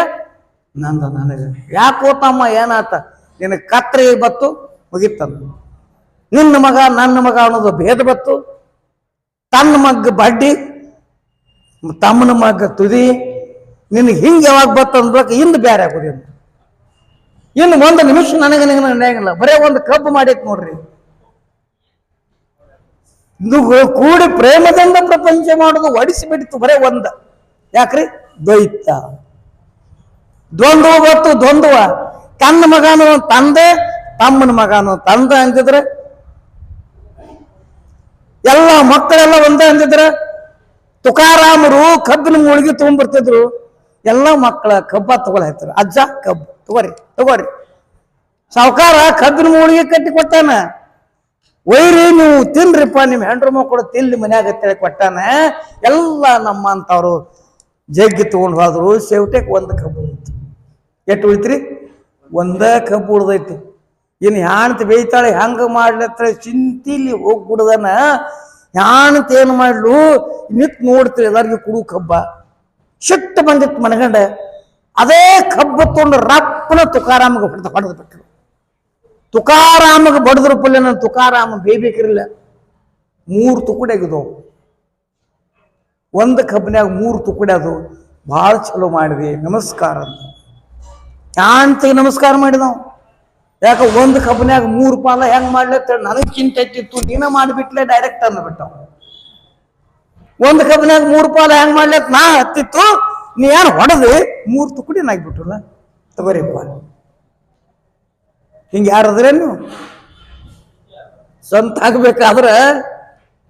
ನಂದ ನನಗ. ಯಾಕೋ ತಮ್ಮ ಏನಾತ? ನಿನಗೆ ಕತ್ರಿ ಬತ್ತು ಮುಗಿತಂದು. ನಿನ್ನ ಮಗ ನನ್ನ ಮಗ ಅನ್ನೋದು ಭೇದ ಬತ್ತು. ತನ್ನ ಮಗ್ಗ ಬಡ್ಡಿ, ತಮ್ಮನ ಮಗ್ಗ ತುದಿ. ನಿನಗೆ ಹಿಂಗೆ ಯಾವಾಗ ಬತ್ತು ಅಂದ್ಬೇಕು, ಇಂದು ಬೇರೆ ಆಗೋದೇನು? ಇನ್ನು ಒಂದು ನಿಮಿಷ ನನಗೆ ನಡೆಯಂಗಿಲ್ಲ. ಬರೇ ಒಂದು ಕಬ್ಬು ಮಾಡೈತಿ ನೋಡ್ರಿ. ಕೂಡಿ ಪ್ರೇಮದಿಂದ ಪ್ರಪಂಚ ಮಾಡೋದು ಒಡಿಸಿಬಿಡ್ತು ಬರೇ ಒಂದ. ಯಾಕ್ರಿ? ದ್ವೈತ, ದ್ವಂದ್ವ ಗೊತ್ತು. ದ್ವಂದ್ವ ತನ್ನ ಮಗನು ತಂದೆ, ತಮ್ಮನ ಮಗನು ತಂದೆ ಅಂತಿದ್ರೆ, ಎಲ್ಲ ಮಕ್ಕಳೆಲ್ಲ ಒಂದೇ ಅಂದಿದ್ರ. ತುಕಾರಾಮರು ಕಬ್ಬಿನ ಮುಳುಗಿ ತಗೊಂಡ್ಬರ್ತಿದ್ರು. ಎಲ್ಲ ಮಕ್ಕಳ ಕಬ್ಬ ತಗೊಳಾಯ್ತಾರ. ಅಜ್ಜ ಕಬ್ಬು ತಗೋರಿ. ಸಾವುಕಾರ ಕಬ್ಬಿನ ಮುಳುಗಿ ಕಟ್ಟಿ ಕೊಟ್ಟಾನ. ಒಯ್ರಿ ನೀವು ತಿನ್ರಿಪ್ಪ, ನಿಮ್ಮ ಹೆಂಡ್ರು ಮಕ್ಕಳು ತಿಲ್ಲಿ ಮನ್ಯಾಗ ಕೊಟ್ಟಾನ. ಎಲ್ಲ ನಮ್ಮ ಅಂತವ್ರು ಜಗ್ಗಿ ತಗೊಂಡು ಹೋದ್ರು. ಸೇವಟೆಗೆ ಒಂದು ಕಬ್ಬು ಉಳಿತು. ಎಷ್ಟು ಉಳಿತ್ರಿ? ಒಂದೇ ಕಬ್ಬು ಉಳ್ದೈತಿ. ಇನ್ನು ಹ್ಯಾಣ್ತಿ ಬೇಯ್ತಾಳೆ, ಹೆಂಗ ಮಾಡ್ಲತ್ತ ಚಿಂತಿಲಿ ಹೋಗ್ಬಿಡ್ದನ. ಹ್ಯಾಣ್ತಿ ಏನು ಮಾಡ್ಲು, ನಿತ್ ನೋಡ್ತೀರಿ ಎಲ್ಲರಿಗೂ ಕುಡು ಕಬ್ಬ. ಸಿಟ್ಟು ಬಂದಿತ್ತು ಮನಗಂಡ. ಅದೇ ಕಬ್ಬು ತೊಗೊಂಡು ರಪ್ಪನ ತುಕಾರಾಮಗೆ ಹೊಡೆದು ಬಿಟ್ಟರು. ತುಕಾರಾಮಗೆ ಬಡದ್ರ ಪಲ್ಲೆ ನನ್ನ ತುಕಾರಾಮ ಬೇಯ್ಬೇಕಿರಲಿಲ್ಲ. 3 ತುಕುಡಿ ಆಗಿದ್ವು. ಒಂದು ಕಬ್ಬಿನಾಗ 3 ತುಕುಡಿ. ಅದು ಭಾಳ ಚಲೋ ಮಾಡಿದೆ, ನಮಸ್ಕಾರ ಅಂತ ಯಾಂತಿಗೆ ನಮಸ್ಕಾರ ಮಾಡಿದವು. ಯಾಕೆ ಒಂದು ಕಬ್ಬಿನಾಗ 3 ಪಾಲ ಹೆಂಗ್ ಮಾಡ್ಲತ್ತೇಳಿ ನನಗೆ ಚಿಂತೆ ಇತ್ತಿತ್ತು. ನೀನ ಮಾಡಿಬಿಟ್ಲೆ ಡೈರೆಕ್ಟ್ ಅಂದ್ಬಿಟ್ಟವು. ಒಂದು ಕಬ್ಬಿನಾಗ 3 ಪಾಲ ಹೆಂಗ್ ಮಾಡ್ಲತ್ ನಾ ಹತ್ತಿತ್ತು, ನೀ ಏನು ಹೊಡೆದು 3 ತುಕುಡಿನಾಗ್ಬಿಟ್ರಲ್ಲ. ತಗೋರಿಪ್ಪ, ಹಿಂಗೆ ಯಾರದ್ರೆ ನೀವು ಸ್ವಂತ ಆಗ್ಬೇಕಾದ್ರೆ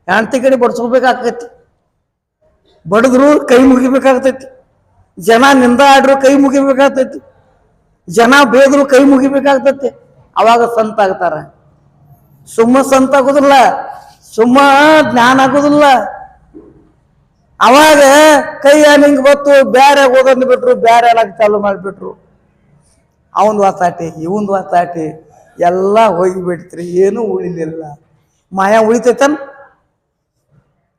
ಹೆಂಡತಿ ಕಡೆ ಬಡ್ಸ್ಕೋಬೇಕಾಗ್ತೈತಿ. ಬಡದ್ರು ಕೈ ಮುಗಿಬೇಕಾಗ್ತೈತಿ. ಜನ ನಿಂದ ಆಡ್ರು ಕೈ ಮುಗಿಬೇಕಾಗ್ತೈತಿ. ಜನ ಬೇದ್ರು ಕೈ ಮುಗಿಬೇಕಾಗ್ತೈತಿ. ಅವಾಗ ಸಂತ ಆಗ್ತಾರ. ಸುಮ್ಮ ಸಂತ ಆಗೋದಿಲ್ಲ, ಸುಮ್ಮ ಜ್ಞಾನ ಆಗೋದಿಲ್ಲ. ಅವಾಗ ಕೈಯ ನಿಂಗೆ ಬತ್ತು ಬೇರೆ ಓದಂದು ಬಿಟ್ರು, ಬೇರೆ ಎಲ್ಲ ಚಾಲು ಮಾಡಿಬಿಟ್ರು. ಅವನ್ ವಾತಾಟಿ ಇವಂದು ವಾತಾಟಿ ಎಲ್ಲ ಹೋಗಿಬಿಡ್ತ್ರಿ. ಏನೂ ಉಳಿಲಿಲ್ಲ. ಮಾಯಾ ಉಳಿತೈತನ್?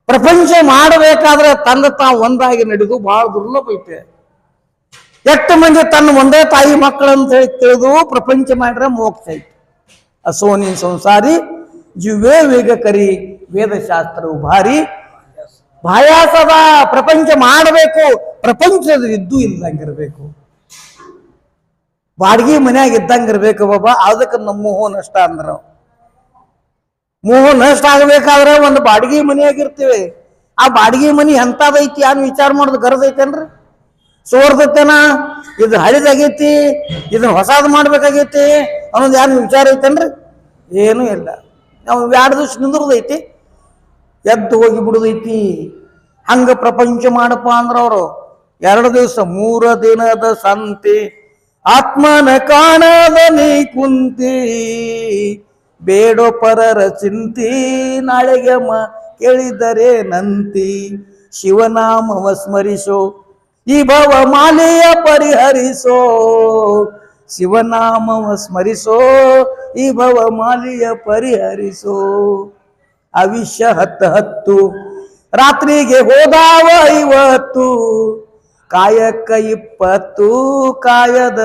ಪ್ರಪಂಚ ಮಾಡಬೇಕಾದ್ರೆ ತಂದೆ ತಾವು ಒಂದಾಗಿ ನಡೆದು ಬಹಳ ದುರ್ಲಭ ಐತೆ. ಎಷ್ಟು ಮಂದಿ ತನ್ನ ಒಂದೇ ತಾಯಿ ಮಕ್ಕಳಂತ ಹೇಳಿ ತಿಳಿದು ಪ್ರಪಂಚ ಮಾಡ್ರೆ ಮೋಕ್ಷ ಐತಿ. ಅಸೋನಿ ಸಂಸಾರಿ ಜೀವೇ ವೇಗ ಕರಿ ವೇದಶಾಸ್ತ್ರವು ಭಾರಿ ಭಾಯಾಸದ. ಪ್ರಪಂಚ ಮಾಡಬೇಕು, ಪ್ರಪಂಚದ ಇದ್ದು ಇಲ್ದಂಗಿರ್ಬೇಕು, ಬಾಡಿಗೆ ಮನ್ಯಾಗ ಇದ್ದಂಗಿರ್ಬೇಕು ಬಾಬಾ. ಅದಕ್ಕೆ ನಮ್ಮ ಮೋಹ ನಷ್ಟ ಅಂದ್ರ, ಮೋಹ ನಷ್ಟ ಆಗ್ಬೇಕಾದ್ರೆ ಒಂದು ಬಾಡಿಗೆ ಮನೆಯಾಗಿರ್ತೀವಿ. ಆ ಬಾಡಿಗೆ ಮನಿ ಎಂತದೈತಿ ಅನ್ ವಿಚಾರ ಮಾಡೋದು ಗರಜ್ ಐತೇನ್ರಿ? ಸೋರ್ದತ್ತೇನ, ಇದು ಹಳಿದಾಗೈತಿ, ಇದನ್ನ ಹೊಸಾದ್ ಮಾಡ್ಬೇಕಾಗೈತಿ ಅನ್ನೋದು ಯಾರು ವಿಚಾರ ಐತೇನ್ರಿ? ಏನೂ ಇಲ್ಲ. ನಾವು 2 ದಿವಸ ನಿಂದ್ರದೈತಿ, ಎದ್ದು ಹೋಗಿ ಬಿಡುದೈತಿ. ಹಂಗ ಪ್ರಪಂಚ ಮಾಡಪ್ಪ ಅಂದ್ರ ಅವರು 2 ದಿವಸ 3 ದಿನದ ಸಂತೆ. ಆತ್ಮನ ಕಾಣದ ನೀ ಕುಂತಿ, ಬೇಡೋ ಪರರ ಚಿಂತಿ, ನಾಳೆಗೆ ಕೇಳಿದರೆ ನಂತಿ. ಶಿವನಾಮವ ಸ್ಮರಿಸೋ, ಈ ಭವ ಮಾಲೆಯ ಪರಿಹರಿಸೋ. ಶಿವನಾಮವ ಸ್ಮರಿಸೋ, ಈ ಭವ ಮಾಲೆಯ ಪರಿಹರಿಸೋ. ಅವಿಷ್ಯ 10 ರಾತ್ರಿಗೆ ಹೋದಾವ 50, ಕಾಯಕ 20, ಕಾಯದ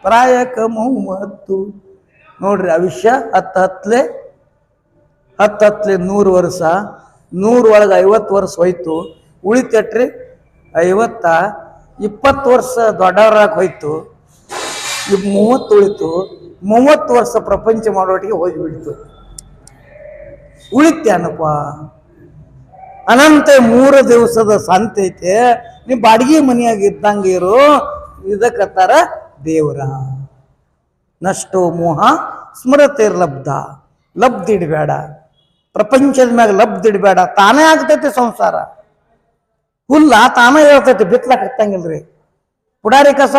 ಪ್ರಾಯಕ 30. ನೋಡ್ರಿ, ಅವಿಷ್ಯ 10 100 ವರ್ಷ, 100 ಒಳಗೆ 50 ವರ್ಷ ಹೋಯ್ತು. ಉಳಿತಟ್ರಿ 50, 20 ವರ್ಷ ದೊಡ್ಡವರಾಗ ಹೋಯ್ತು, 30 ಉಳಿತು. 30 ವರ್ಷ ಪ್ರಪಂಚ ಮಾಡೋಟಿಗೆ ಹೋಗಿಬಿಡ್ತು. ಉಳಿತ್ಯಾನಪ್ಪ? ಅನಂತ 3 ದಿವಸದ ಸಂತೆ ಐತೆ. ನೀವು ಬಾಡಿಗೆ ಮನೆಯಾಗ ಇದ್ದಂಗೆ ಇರು. ಇದಕ್ಕತ್ತಾರ ದೇವರ. ನಷ್ಟೋ ಮೋಹ ಸ್ಮೃತಿರ್ಲಬ್ಧ. ಲಬ್ಧಿಡ್ಬೇಡ, ಪ್ರಪಂಚದ ಮ್ಯಾಗ ಲಬ್ಧಿಡ್ಬೇಡ. ತಾನೇ ಆಗ್ತೈತಿ ಸಂಸಾರ. ಹುಲ್ಲ ತಾನೇ ಹೇಳ್ತೈತಿ, ಬಿತ್ಲಕ್ ಹತ್ತಂಗಿಲ್ರಿ. ಪುಡಾರಿ ಕಸ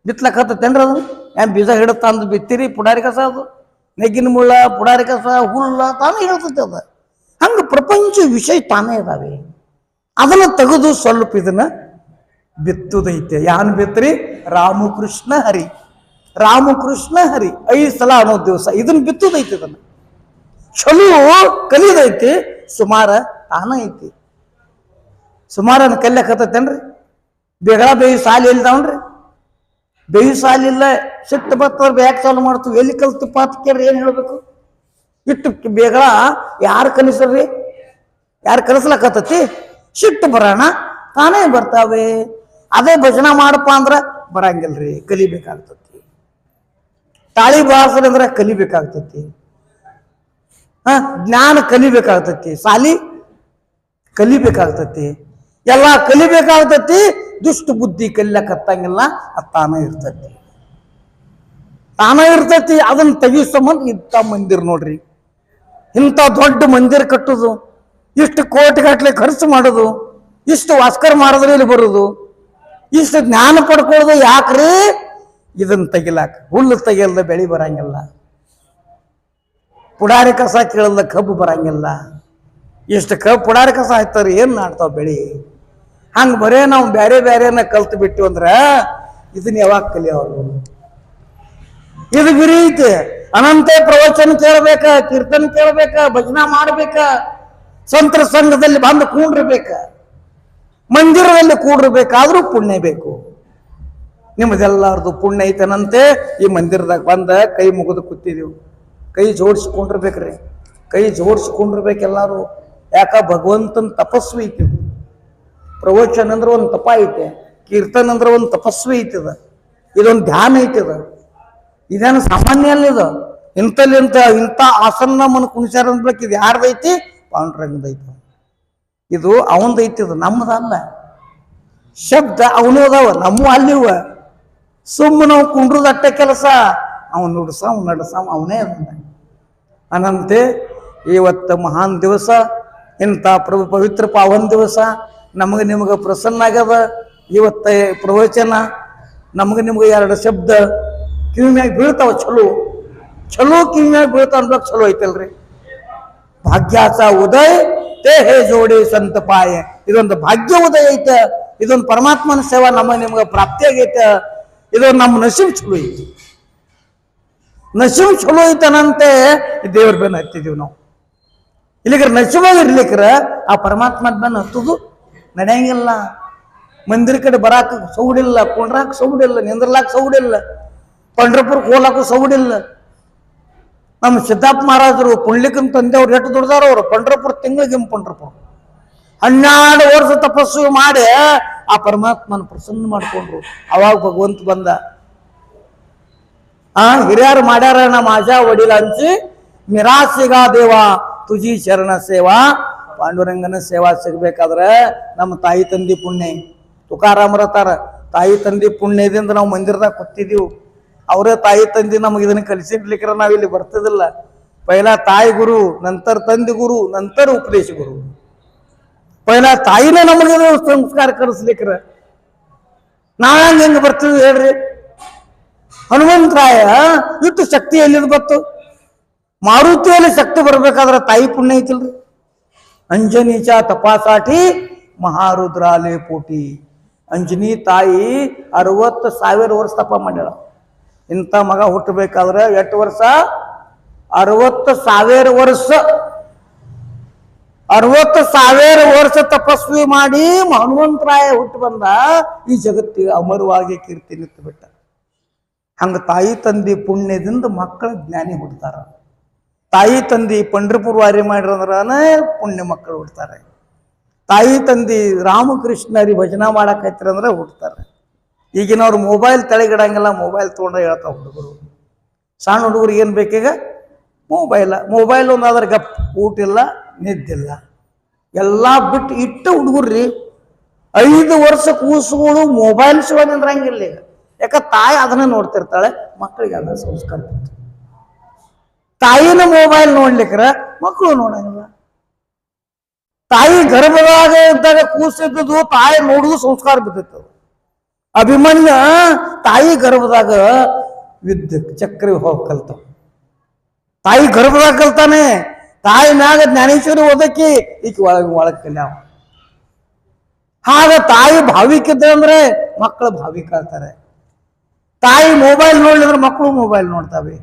ಬಿತ್ಲಕ್ ಹತ್ತತೇನ್ರಿ? ಅದು ಏನ್ ಬೀಜ ಹಿಡುತ್ತ ಅಂದು ಬಿತ್ತೀರಿ? ಪುಡಾರಿ ಕಸ ಅದು, ನೆಗ್ಗಿನ ಮುಳ್ಳ, ಪುಡಾರಿ ಕಸ, ಹುಲ್ಲ ತಾನೇ ಹೇಳ್ತೈತಿ ಅದ. ಹಂಗ ಪ್ರಪಂಚ ವಿಷಯ ತಾನೇ ಇದಾವೆ. ಅದನ್ನ ತೆಗೆದು ಸ್ವಲ್ಪ ಇದನ್ನ ಬಿತ್ತುದೈತೆ. ಯಾನ್ ಬಿತ್ರಿ? ರಾಮಕೃಷ್ಣ ಹರಿ, ರಾಮಕೃಷ್ಣ ಹರಿ 5 ಸಲ ಅನ್ನೋ ದಿವಸ ಇದನ್ನ ಬಿತ್ತುದೈತಿ. ಇದನ್ನ ಚಲೋ ಕಲಿದೈತಿ, ಸುಮಾರ ತಾನ ಐತಿ. ಸುಮಾರನ್ನ ಕಲ್ಯಾಕತ್ತೇನ್ರಿ? ಬೇಗ ಬೇಯಿ ಸಾಲಿ ಇಲ್ದಾವನ್ರಿ? ಬೇಯಿ ಸಾಲಿ ಇಲ್ಲ, ಸಿಟ್ಟು ಬರ್ತವ್ರ ಯಾಕೆ ಚಾಲು ಮಾಡ್ತೀವಿ? ಎಲ್ಲಿ ಕಲ್ತಪ್ಪ ಅಂತ ಕೇಳ್ರಿ, ಏನ್ ಹೇಳ್ಬೇಕು? ಇಟ್ಟು ಬೇಗ ಯಾರು ಕಲಿಸ್ರಿ? ಯಾರು ಕಲಿಸ್ಲಕತ್ತತಿ? ಸಿಟ್ಟು ಬರೋಣ ತಾನೇ ಬರ್ತಾವೆ. ಅದೇ ಭಜನಾ ಮಾಡಪ್ಪ ಅಂದ್ರ ಬರಂಗಿಲ್ರಿ, ಕಲಿಬೇಕಾಗ್ತತಿ. ತಾಳಿ ಬಾರ್ಸ್ರಿ ಅಂದ್ರ ಕಲಿಬೇಕಾಗ್ತತಿ. ಜ್ಞಾನ ಕಲಿಬೇಕಾಗ್ತತಿ, ಸಾಲಿ ಕಲಿಬೇಕಾಗ್ತತಿ, ಎಲ್ಲ ಕಲಿಬೇಕಾಗ್ತತಿ. ದುಷ್ಟ ಬುದ್ಧಿ ಕಲಿಯಕತ್ತಂಗಿಲ್ಲ, ಅದು ತಾನೇ ಇರ್ತತಿ, ತಾನೇ ಇರ್ತತಿ. ಅದನ್ನ ತೆಗಿಸೋಮಂದ್ ಇಂಥ ಮಂದಿರ್ ನೋಡ್ರಿ. ಇಂಥ ದೊಡ್ಡ ಮಂದಿರ ಕಟ್ಟುದು, ಇಷ್ಟು ಕೋಟಿಗಟ್ಟಲೆ ಖರ್ಚು ಮಾಡೋದು, ಇಷ್ಟು ವಾಸ್ಕರ್ ಮಾಡಿದ್ರೆ ಇಲ್ಲಿ ಬರುದು, ಇಷ್ಟು ಜ್ಞಾನ ಪಡ್ಕೊಳ್ಳೋದು ಯಾಕ್ರಿ? ಇದನ್ನ ತೆಗಿಲಾಕ. ಹುಲ್ಲು ತೆಗಿಯಲ್ದ ಬೆಳಿ ಬರಂಗಿಲ್ಲ, ಪುಡಾರಿ ಕಸ ಕೇಳಲ್ದ ಕಬ್ಬು ಬರಂಗಿಲ್ಲ. ಇಷ್ಟು ಪುಡಾರಿ ಕಸ ಆಯ್ತಾರ ಏನ್ ಮಾಡ್ತಾವ ಬೆಳಿ? ಹಂಗ ಬರೇ ನಾವು ಬ್ಯಾರೆ ಬ್ಯಾರೇನ ಕಲ್ತು ಬಿಟ್ಟು ಅಂದ್ರ ಇದನ್ನ ಯಾವಾಗ ಕಲಿಯೋರು? ಇದು ಗುರಿ ಐತಿ. ಅನಂತ ಪ್ರವಚನ ಕೇಳಬೇಕ, ಕೀರ್ತನ ಕೇಳಬೇಕ, ಭಜನಾ ಮಾಡ್ಬೇಕ, ಸಂತರ ಸಂಘದಲ್ಲಿ ಬಂದು ಕೂಡಿರ್ಬೇಕ, ಮಂದಿರದಲ್ಲಿ ಕೂಡಿರ್ಬೇಕಾದ್ರೂ ಪುಣ್ಯ ಬೇಕು. ನಿಮ್ಮದೆಲ್ಲಾರ್ದು ಪುಣ್ಯ ಐತನಂತೆ ಈ ಮಂದಿರದಾಗ ಬಂದ ಕೈ ಮುಗಿದು ಕೂತಿದೀವಿ. ಕೈ ಜೋಡಿಸ್ಕೊಂಡಿರ್ಬೇಕ್ರಿ, ಕೈ ಜೋಡಿಸ್ಕೊಂಡಿರ್ಬೇಕು ಎಲ್ಲಾರು. ಯಾಕ? ಭಗವಂತನ ತಪಸ್ವಿ ಐತಿ. ಪ್ರವಚನ ಅಂದ್ರೆ ಒಂದು ತಪ ಐತೆ, ಕೀರ್ತನ ಅಂದ್ರೆ ಒಂದು ತಪಸ್ವಿ ಐತದ, ಇದೊಂದು ಧ್ಯಾನ ಐತದ. ಇದೇನು ಸಾಮಾನ್ಯ ಅಲ್ಲಿದ. ಇಂಥ ಆಸನ ಮನ ಕುಣಿಸ್ಯಾರ ಅಂದ್ಬೇಕು. ಇದು ಯಾರ್ದೈತಿ? ಪಾಂಡುರಂಗದೈತಿ. ಇದು ಅವಂದೈತಿ, ಇದು ನಮ್ಮದಲ್ಲ. ಶಬ್ದ ಅವನು ಅದಾವ, ನಮ್ಮ ಅಲ್ಲಿವ. ಸುಮ್ಮ ನಾವು ಕುಂಡ್ರದಟ್ಟ ಕೆಲಸ. ಅವನು ನುಡ್ಸ, ಅವ್ನು ನಡ್ಸ, ಅವನೇ ಅದ. ಅನಂತೆ ಇವತ್ತು ಮಹಾನ್ ದಿವಸ, ಇಂಥ ಪವಿತ್ರ ಪಾವನ್ ದಿವಸ. ನಮಗೆ ನಿಮಗೆ ಪ್ರಸನ್ನ ಆಗ್ಯದ ಇವತ್ತ ಪ್ರವಚನ. ನಮಗೆ ನಿಮ್ಗೆ 2 ಶಬ್ದ ಕಿವಿಮ್ಯಾಗ ಬೀಳ್ತಾವ. ಚಲೋ ಚಲೋ ಕಿವಿಮ್ಯಾಗ ಬೀಳ್ತಾವ ಅನ್ಬೇಕು. ಚಲೋ ಐತಲ್ರಿ? ಭಾಗ್ಯಾಸ ಉದಯ ತೇ ಹೇ ಜೋಡಿ ಸಂತ ಪಾಯ. ಇದೊಂದು ಭಾಗ್ಯ ಉದಯ ಐತೆ. ಇದೊಂದು ಪರಮಾತ್ಮನ ಸೇವಾ ನಮಗೆ ನಿಮ್ಗೆ ಪ್ರಾಪ್ತಿ ಆಗೈತೆ. ಇದೊಂದು ನಮ್ಮ ನಸೀಬ್ ಚಲೋ ಐತಿ. ನಸೀಬ್ ಚಲೋ ಐತನಂತೆ ದೇವ್ರ ಬೆನ್ನ ಹತ್ತಿದೀವಿ ನಾವು. ಇಲ್ಲಿಗ್ರ ನಸೀಬಾಗ ಇರ್ಲಿಕ್ರ ಆ ಪರಮಾತ್ಮನ ಬೆನ್ನ ಹತ್ತುದು ನಡೆಯಂಗಿಲ್ಲ. ಮಂದಿರ ಕಡೆ ಬರಾಕ ಸೌಡಿಲ್ಲ, ಕುಂಡ್ರಾಕ ಸೌಡಿಲ್ಲ, ನಿಂದ್ರಲಾಕ ಸೌಡಿಲ್ಲ, ಪಂಡ್ರಪುರಕ್ಕೆ ಹೋಲಾಕ ಸೌಡಿಲ್ಲ. ನಮ್ಮ ಸಿದ್ದಪ್ಪ ಮಹಾರಾಜರು ಪುಂಡ್ಲಿಕನ ತಂದೆ ಅವ್ರು ಎಷ್ಟು ದುಡ್ದಾರ ಅವರು ಪಂಡ್ರಪುರ ತಿಂಗಳಿಗೆ ಪಂಡ್ರಪುರ 12 ವರ್ಷ ತಪಸ್ಸು ಮಾಡಿ ಆ ಪರಮಾತ್ಮನ ಪ್ರಸನ್ನ ಮಾಡ್ಕೊಂಡ್ರು. ಅವಾಗ ಭಗವಂತ ಬಂದ. ಹಿರಿಯರು ಮಾಡ್ಯಾರ ನಮ್ಮ ಆಜಾ ವಡಿಲ ಹಂಚಿ ಮಿರಾಸಿಗಾ ದೇವ ತುಜಿ ಶರಣ ಸೇವಾ. ಪಾಂಡುರಂಗನ ಸೇವಾ ಸಿಗ್ಬೇಕಾದ್ರೆ ನಮ್ಮ ತಾಯಿ ತಂದಿ ಪುಣ್ಯ. ತುಕಾರಾಮರತಾರ ತಾಯಿ ತಂದಿ ಪುಣ್ಯದಿಂದ ನಾವು ಮಂದಿರದಾಗ ಕೂತಿದ್ದೀವಿ. ಅವರೇ ತಾಯಿ ತಂದಿ ನಮಗೆ ಇದನ್ನ ಕಲಿಸಿಡ್ಲಿಕ್ಕೆ ನಾವಿಲ್ಲಿ ಬರ್ತದಿಲ್ಲ. ಪೈಲಾ ತಾಯಿ ಗುರು, ನಂತರ ತಂದೆ ಗುರು, ನಂತರ ಉಪದೇಶ ಗುರು. ಪೈಲಾ ತಾಯಿನೇ ನಮಗೆ ಸಂಸ್ಕಾರ ಕಲಿಸ್ಲಿಕ್ರ ನಾವ್ ಹೆಂಗ ಬರ್ತೀವಿ ಹೇಳ್ರಿ? ಹನುಮಂತರಾಯ ಇಟ್ಟು ಶಕ್ತಿ ಎಲ್ಲಿದ್ ಬತ್ತು? ಮಾರುತಿಯಲ್ಲಿ ಶಕ್ತಿ ಬರ್ಬೇಕಾದ್ರೆ ತಾಯಿ ಪುಣ್ಯ ಐತಿಲ್ರಿ. ಅಂಜನೀಚ ತಪಾಸಾಟಿ ಮಹಾರುದ್ರಾಲೇ ಪೋಟಿ. ಅಂಜನಿ ತಾಯಿ 60,000 ವರ್ಷ ತಪ ಮಾಡ್ಯಾಳ. ಇಂಥ ಮಗ ಹುಟ್ಟಬೇಕಾದ್ರೆ ಎಷ್ಟು ವರ್ಷ? 60,000 ವರ್ಷ. 60,000 ವರ್ಷ ತಪಸ್ವಿ ಮಾಡಿ ಹನುಮಂತರಾಯ ಹುಟ್ಟು ಬಂದ. ಈ ಜಗತ್ತಿಗೆ ಅಮರವಾಗಿ ಕೀರ್ತಿ ನಿಂತು ಬಿಟ್ಟ. ಹಂಗ ತಾಯಿ ತಂದಿ ಪುಣ್ಯದಿಂದ ಮಕ್ಕಳ ಜ್ಞಾನಿ ಹುಡ್ತಾರ. ತಾಯಿ ತಂದಿ ಪಂಡ್ರಪುರ ವಾರಿ ಮಾಡಿರೋದ್ರನೇ ಪುಣ್ಯ ಮಕ್ಕಳು ಹುಡ್ತಾರೆ. ತಾಯಿ ತಂದಿ ರಾಮಕೃಷ್ಣರಿ ಭಜನಾ ಮಾಡಕೈತಿರಂದ್ರೆ ಹುಡ್ತಾರೆ. ಈಗಿನವ್ರು ಮೊಬೈಲ್ ತೆಳಗಿಡಂಗಿಲ್ಲ, ಮೊಬೈಲ್ ತೊಗೊಂಡ್ರೆ ಹೇಳ್ತಾವ ಹುಡುಗರು. ಸಣ್ಣ ಹುಡುಗರಿಗೆ ಏನು ಬೇಕೀಗ? ಮೊಬೈಲ್ ಒಂದಾದ್ರೆ ಗಪ್, ಊಟ ಇಲ್ಲ, ನಿದ್ದಿಲ್ಲ, ಎಲ್ಲ ಬಿಟ್ಟು ಇಟ್ಟ ಹುಡುಗರ್ರಿ. 5 ವರ್ಷ ಕೂಸುಗಳು ಮೊಬೈಲ್ ಶಿವ ನಿಂದ್ರಂಗಿಲ್ಲ ಈಗ. ಯಾಕ ತಾಯಿ ಅದನ್ನ ನೋಡ್ತಿರ್ತಾಳೆ, ಮಕ್ಕಳಿಗೆ ಅದನ್ನ ಸಂಸ್ಕಾರ ಬಿಡ್ತಾರೆ. ತಾಯಿನ ಮೊಬೈಲ್ ನೋಡ್ಲಿಕ್ರ ಮಕ್ಕಳು ನೋಡಂಗಿಲ್ಲ. ತಾಯಿ ಗರ್ಭದಾಗ ಇದ್ದಾಗ ಕೂಸಿದ್ದು ತಾಯಿ ನೋಡುದು ಸಂಸ್ಕಾರ ಬಿದ್ದಿತ್ತು. ಅಭಿಮನ್ಯ ತಾಯಿ ಗರ್ಭದಾಗ ಚಕ್ರಿ ಹೋಗಿ ಕಲ್ತ. ತಾಯಿ ಗರ್ಭದಾಗ ಕಲ್ತಾನೆ. ತಾಯಿ ಮ್ಯಾಗ ಜ್ಞಾನೇಶ್ವರಿ ಓದಕ್ಕಿ ಈಕೆ ಒಳಗ್ ಕಲ್ಯಾವ. ಹಾಗ ತಾಯಿ ಭಾವಿಕಿದ್ದ ಅಂದ್ರೆ ಮಕ್ಕಳು ಭಾವಿಕ ಆಗ್ತಾರೆ. ತಾಯಿ ಮೊಬೈಲ್ ನೋಡ್ಲಿದ್ರೆ ಮಕ್ಕಳು ಮೊಬೈಲ್ ನೋಡ್ತಾವೆ.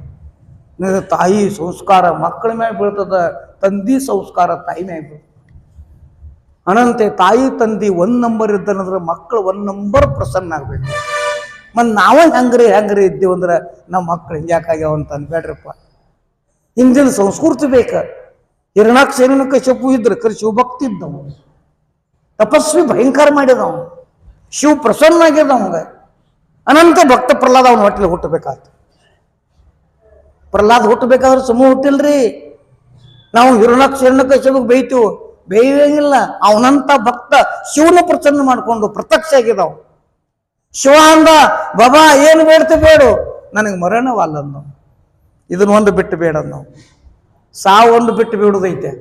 ತಾಯಿ ಸಂಸ್ಕಾರ ಮಕ್ಕಳ ಮ್ಯಾಗ ಬೀಳ್ತದ, ತಂದಿ ಸಂಸ್ಕಾರ ತಾಯಿ ಮ್ಯಾಗ ಬೀಳ್ತದ. ಅನಂತೆ ತಾಯಿ ತಂದಿ 1 ನಂಬರ್ ಇದ್ದನಂದ್ರೆ ಮಕ್ಕಳು 1 ನಂಬರ್ ಪ್ರಸನ್ನ ಆಗ್ಬೇಕು. ಮತ್ ನಾವ ಹೆಂಗ್ರಿ ಇದ್ದೀವಂದ್ರೆ ನಮ್ಮ ಮಕ್ಕಳು ಹಿಂಗ್ಯಾಕಾಗ್ಯಾವ ಅಂತ ಅನ್ಬೇಡ್ರಪ್ಪ. ಹಿಂದಿನ ಸಂಸ್ಕೃತಿ ಬೇಕ. ಹಿರಣ್ಯಕಶಿಪು ಇದ್ರ ಕರೆ ಶಿವಭಕ್ತಿ ಇದ್ದವ, ತಪಸ್ವಿ ಭಯಂಕರ ಮಾಡಿದವ, ಶಿವ ಪ್ರಸನ್ನ ಆಗ್ಯದವಂಗ. ಅನಂತ ಭಕ್ತ ಪ್ರಹ್ಲಾದ ಅವನ ಹೊಟ್ಟೆಲಿ ಹುಟ್ಟಬೇಕಾಯ್ತು. ಪ್ರಹ್ಲಾದ್ ಹುಟ್ಟಬೇಕಾದ್ರೆ ಸುಮ್ಮ ಹುಟ್ಟಿಲ್ರಿ. ನಾವು ಹಿರಣ್ಯಕಶಿಪು ಬೈತೀವಿ, ಬೇಯಂಗಿಲ್ಲ. ಅವನಂತ ಭಕ್ತ ಶಿವನ ಪ್ರಸನ್ನ ಮಾಡ್ಕೊಂಡು ಪ್ರತ್ಯಕ್ಷ ಆಗಿದಾವ. ಶಿವ ಅಂದ, ಬಾಬಾ ಏನು ಬೇಡ್ತ ಬೇಡು, ನನಗೆ ಮರಣವಲ್ಲ ಅಂದ. ಇದನ್ನ ಒಂದು ಬಿಟ್ಟು ಬೇಡ ನಾವು. ಸಾವು ಒಂದು ಬಿಟ್ಟು ಬಿಡುದೈತೆ.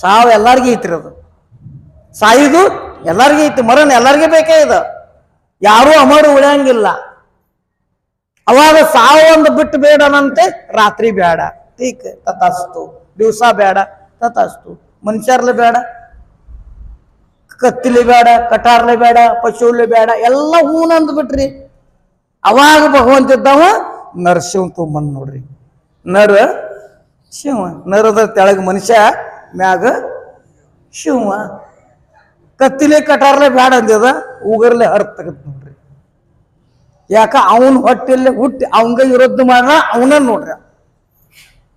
ಸಾವು ಎಲ್ಲಾರ್ಗೂ ಐತ್ರಿ. ಅದು ಸಾಯುದು ಎಲ್ಲಾರ್ಗೂ ಐತಿ, ಮರಣ ಎಲ್ಲಾರ್ಗೂ ಬೇಕೇ ಇದೆ. ಯಾರೂ ಅಮರು ಉಳಿಯಂಗಿಲ್ಲ. ಅವಾಗ ಸಾವು ಒಂದು ಬಿಟ್ಟು ಬೇಡನಂತೆ. ರಾತ್ರಿ ಬೇಡ, ಟೀಕ್ ತಥಾಸ್ತು. ದಿವಸ ಬೇಡ, ತಥಾಸ್ತು. ಮನುಷ್ಯರ್ಲೆ ಬೇಡ, ಕತ್ತಿಲಿ ಬೇಡ, ಕಟಾರ್ಲೆ ಬೇಡ, ಪಶುಲೆ ಬೇಡ, ಎಲ್ಲ ಹೂನಂದ್ ಬಿಟ್ರಿ. ಅವಾಗ ಭಗವಂತ ಇದ್ದವ ನರಸಿಂಹ ತುಂಬನ್ ನೋಡ್ರಿ. ನರ ಶಿವ, ನರದ ತೆಳಗ ಮನುಷ್ಯ, ಮ್ಯಾಗ ಶಿವ. ಕತ್ತಿಲೆ ಕಟಾರ್ಲೆ ಬೇಡ ಅಂದ್ಯದ, ಉಗರ್ಲೆ ಹರ್ತಗತ್ ನೋಡ್ರಿ. ಯಾಕ ಅವನ್ ಹೊಟ್ಟೆಲ್ಲೇ ಹುಟ್ಟಿ ಅವಂಗ ವಿರೋಧ ಮಾಡ್ರ ಅವನ ನೋಡ್ರಿ.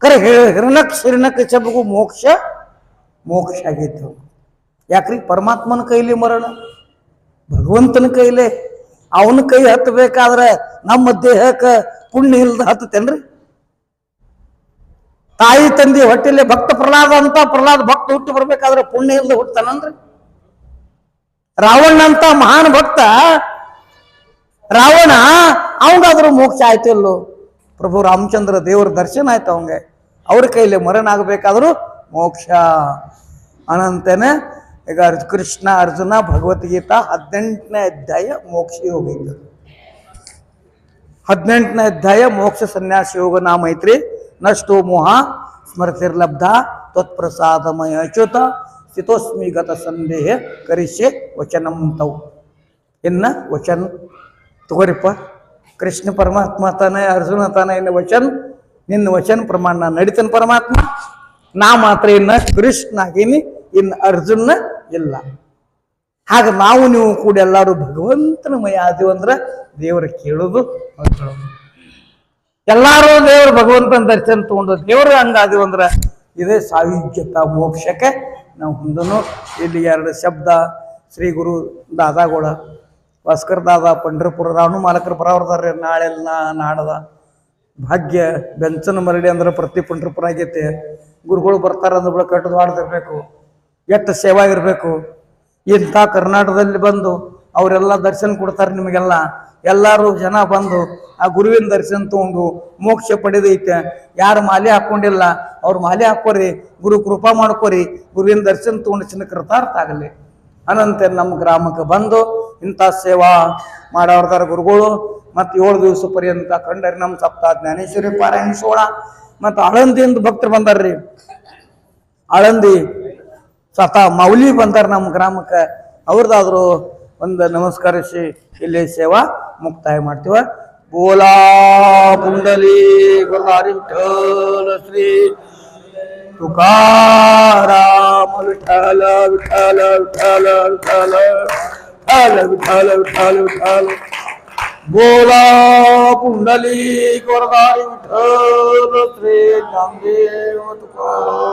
ಕರೆ ಹಿರಣ್ಯಕಶಿಪುಗೂ ಮೋಕ್ಷ ಆಗೈತಿ. ಯಾಕ್ರಿ? ಪರಮಾತ್ಮನ ಕೈಲಿ ಮರಣ, ಭಗವಂತನ ಕೈಲೇ. ಅವನ ಕೈ ಹತ್ತಬೇಕಾದ್ರೆ ನಮ್ಮ ದೇಹಕ್ಕೆ ಪುಣ್ಯ ಇಲ್ದ ಹತ್ತತೇನ್ರಿ? ತಾಯಿ ತಂದಿ ಹೊಟ್ಟೆಲಿ ಭಕ್ತ ಪ್ರಹ್ಲಾದ ಅಂತ ಪ್ರಹ್ಲಾದ ಭಕ್ತ ಹುಟ್ಟಿ ಬರ್ಬೇಕಾದ್ರೆ ಪುಣ್ಯ ಇಲ್ದ ಹುಟ್ಟತಾನಂದ್ರಿ. ರಾವಣ ಅಂತ ಮಹಾನ್ ಭಕ್ತ ರಾವಣ, ಅವಂಗಾದ್ರೂ ಮೋಕ್ಷ ಆಯ್ತು ಇಲ್ಲೋ? ಪ್ರಭು ರಾಮಚಂದ್ರ ದೇವರ ದರ್ಶನ ಆಯ್ತು ಅವಂಗೆ. ಅವ್ರ ಕೈಲಿ ಮರಣ ಆಗಬೇಕಾದ್ರೂ ಮೋಕ್ಷ. ಅನಂತನೇ ಈಗ ಕೃಷ್ಣ ಅರ್ಜುನ ಭಗವದ್ಗೀತಾ 18ನೇ ಅಧ್ಯಾಯ ಮೋಕ್ಷ ಯೋಗ ಇದ್ದ. 18ನೇ ಅಧ್ಯಾಯ ಮೋಕ್ಷ ಸನ್ಯಾಸ ಯೋಗ ನಾಮ ಐತ್ರಿ. ನಷ್ಟೋ ಮೋಹ ಸ್ಮೃತಿರ್ಲಬ್ಧ ತ್ವತ್ಪ್ರಸಾದಮಯ ಅಚ್ಯುತ ಸ್ಥಿತೋಸ್ಮಿ ಗತ ಸಂದೇಹ ಕರಿಷ್ಯೆ ವಚನಂ ತೌ. ಇನ್ನ ವಚನ ತಗೋರಿಪ್ಪ. ಕೃಷ್ಣ ಪರಮಾತ್ಮ ತಾನೆ, ಅರ್ಜುನ ತಾನೆ, ಇನ್ನು ವಚನ, ನಿನ್ನ ವಚನ ಪ್ರಮಾಣ ನಡೀತನ ಪರಮಾತ್ಮ. ನಾ ಮಾತ್ರ ಇನ್ನ ಕೃಷ್ಣ ಆಗೀನಿ, ಇನ್ನು ಅರ್ಜುನ ಇಲ್ಲ. ಹಾಗ ನಾವು ನೀವು ಕೂಡ ಎಲ್ಲರೂ ಭಗವಂತನ ಮಯ ಆದೀವಂದ್ರೆ ದೇವರ ಕೇಳೋದು. ಎಲ್ಲಾರು ದೇವ್ರು ಭಗವಂತನ ದರ್ಶನ ತಗೊಂಡು ದೇವ್ರ ಹಂಗಾದಿವ್ ಅಂದ್ರ ಇದೇ ಸಾಯುಜ್ಯತ ಮೋಕ್ಷಕ್ಕೆ ನಾವು ಹೊಂದನು. ಇಲ್ಲಿ 2 ಶಬ್ದ ಶ್ರೀ ಗುರು ದಾದಾಗೋಳ ಭಾಸ್ಕರ್ ದಾದಾ ಪಂಢರಪುರ ರಾಣು ಮಾಲಕರ ಬರೋರ್ದಾರ್ರಿ. ನಾಳೆಲ್ಲ ನಾಡದ ಭಾಗ್ಯ ಬೆಂಚನ ಮರಡಿ ಅಂದ್ರೆ ಪ್ರತಿ ಪಂಢರಪುರ ಆಗೈತೆ. ಗುರುಗಳು ಬರ್ತಾರ ಅಂದ ಬಳಿಕ ಕಟ್ಟದ ಮಾಡ್ದಿರ್ಬೇಕು, ಎಷ್ಟು ಸೇವಾ ಇರಬೇಕು. ಇಂಥ ಕರ್ನಾಟಕದಲ್ಲಿ ಬಂದು ಅವರೆಲ್ಲ ದರ್ಶನ ಕೊಡ್ತಾರೆ ನಿಮಗೆಲ್ಲ. ಎಲ್ಲರೂ ಜನ ಬಂದು ಆ ಗುರುವಿನ ದರ್ಶನ ತಗೊಂಡು ಮೋಕ್ಷ ಪಡೆದೈತೆ. ಯಾರು ಮಾಲೆ ಹಾಕೊಂಡಿಲ್ಲ ಅವ್ರು ಮಾಲೆ ಹಾಕೋರಿ, ಗುರು ಕೃಪಾ ಮಾಡ್ಕೋರಿ, ಗುರುವಿನ ದರ್ಶನ ತಗೊಂಡು ಚಿನ್ನ ಕೃತಾರ್ಥ ಆಗಲಿ. ಅನಂತರ ನಮ್ಮ ಗ್ರಾಮಕ್ಕೆ ಬಂದು ಇಂಥ ಸೇವಾ ಮಾಡೋರ್ದಾರ ಗುರುಗಳು. ಮತ್ತು 7 ದಿವಸ ಪರ್ಯಂತ ಕಂಡರಿ ನಮ್ಮ ಸಪ್ತ ಜ್ಞಾನೇಶ್ವರಿ ಪಾರಾಯಣ ಸೋಳ. ಮತ್ತು ಆಳಂದಿಯಿಂದ ಭಕ್ತರು ಬಂದಾರ್ರಿ. ಆಳಂದಿ ಸ್ವತಃ ಮೌಲಿ ಬಂದಾರ ನಮ್ಮ ಗ್ರಾಮಕ್ಕೆ. ಅವ್ರದ್ದಾದ್ರು ಒಂದು ನಮಸ್ಕರಿಸಿ ಇಲ್ಲಿ ಸೇವಾ ಮುಕ್ತಾಯ ಮಾಡ್ತೀವ. ಬೋಲಾ ಪುಂಡಲಿ ಗುರುವಾರಿ ವಿಠಲ ಶ್ರೀ ತುಕಾರಾಮ ವಿಠಲ ವಿಠಲ ವಿಠಲ ವಿಠಲ ವಿಠಲ ವಿಠಲ ವಿಠಲ. ಬೋಲಾ ಪುಂಡಲಿ ಗುರುವಾರಿ ವಿಠಲ ಶ್ರೀ ನಾಮದೇವ ತುಕಾರಾಮ.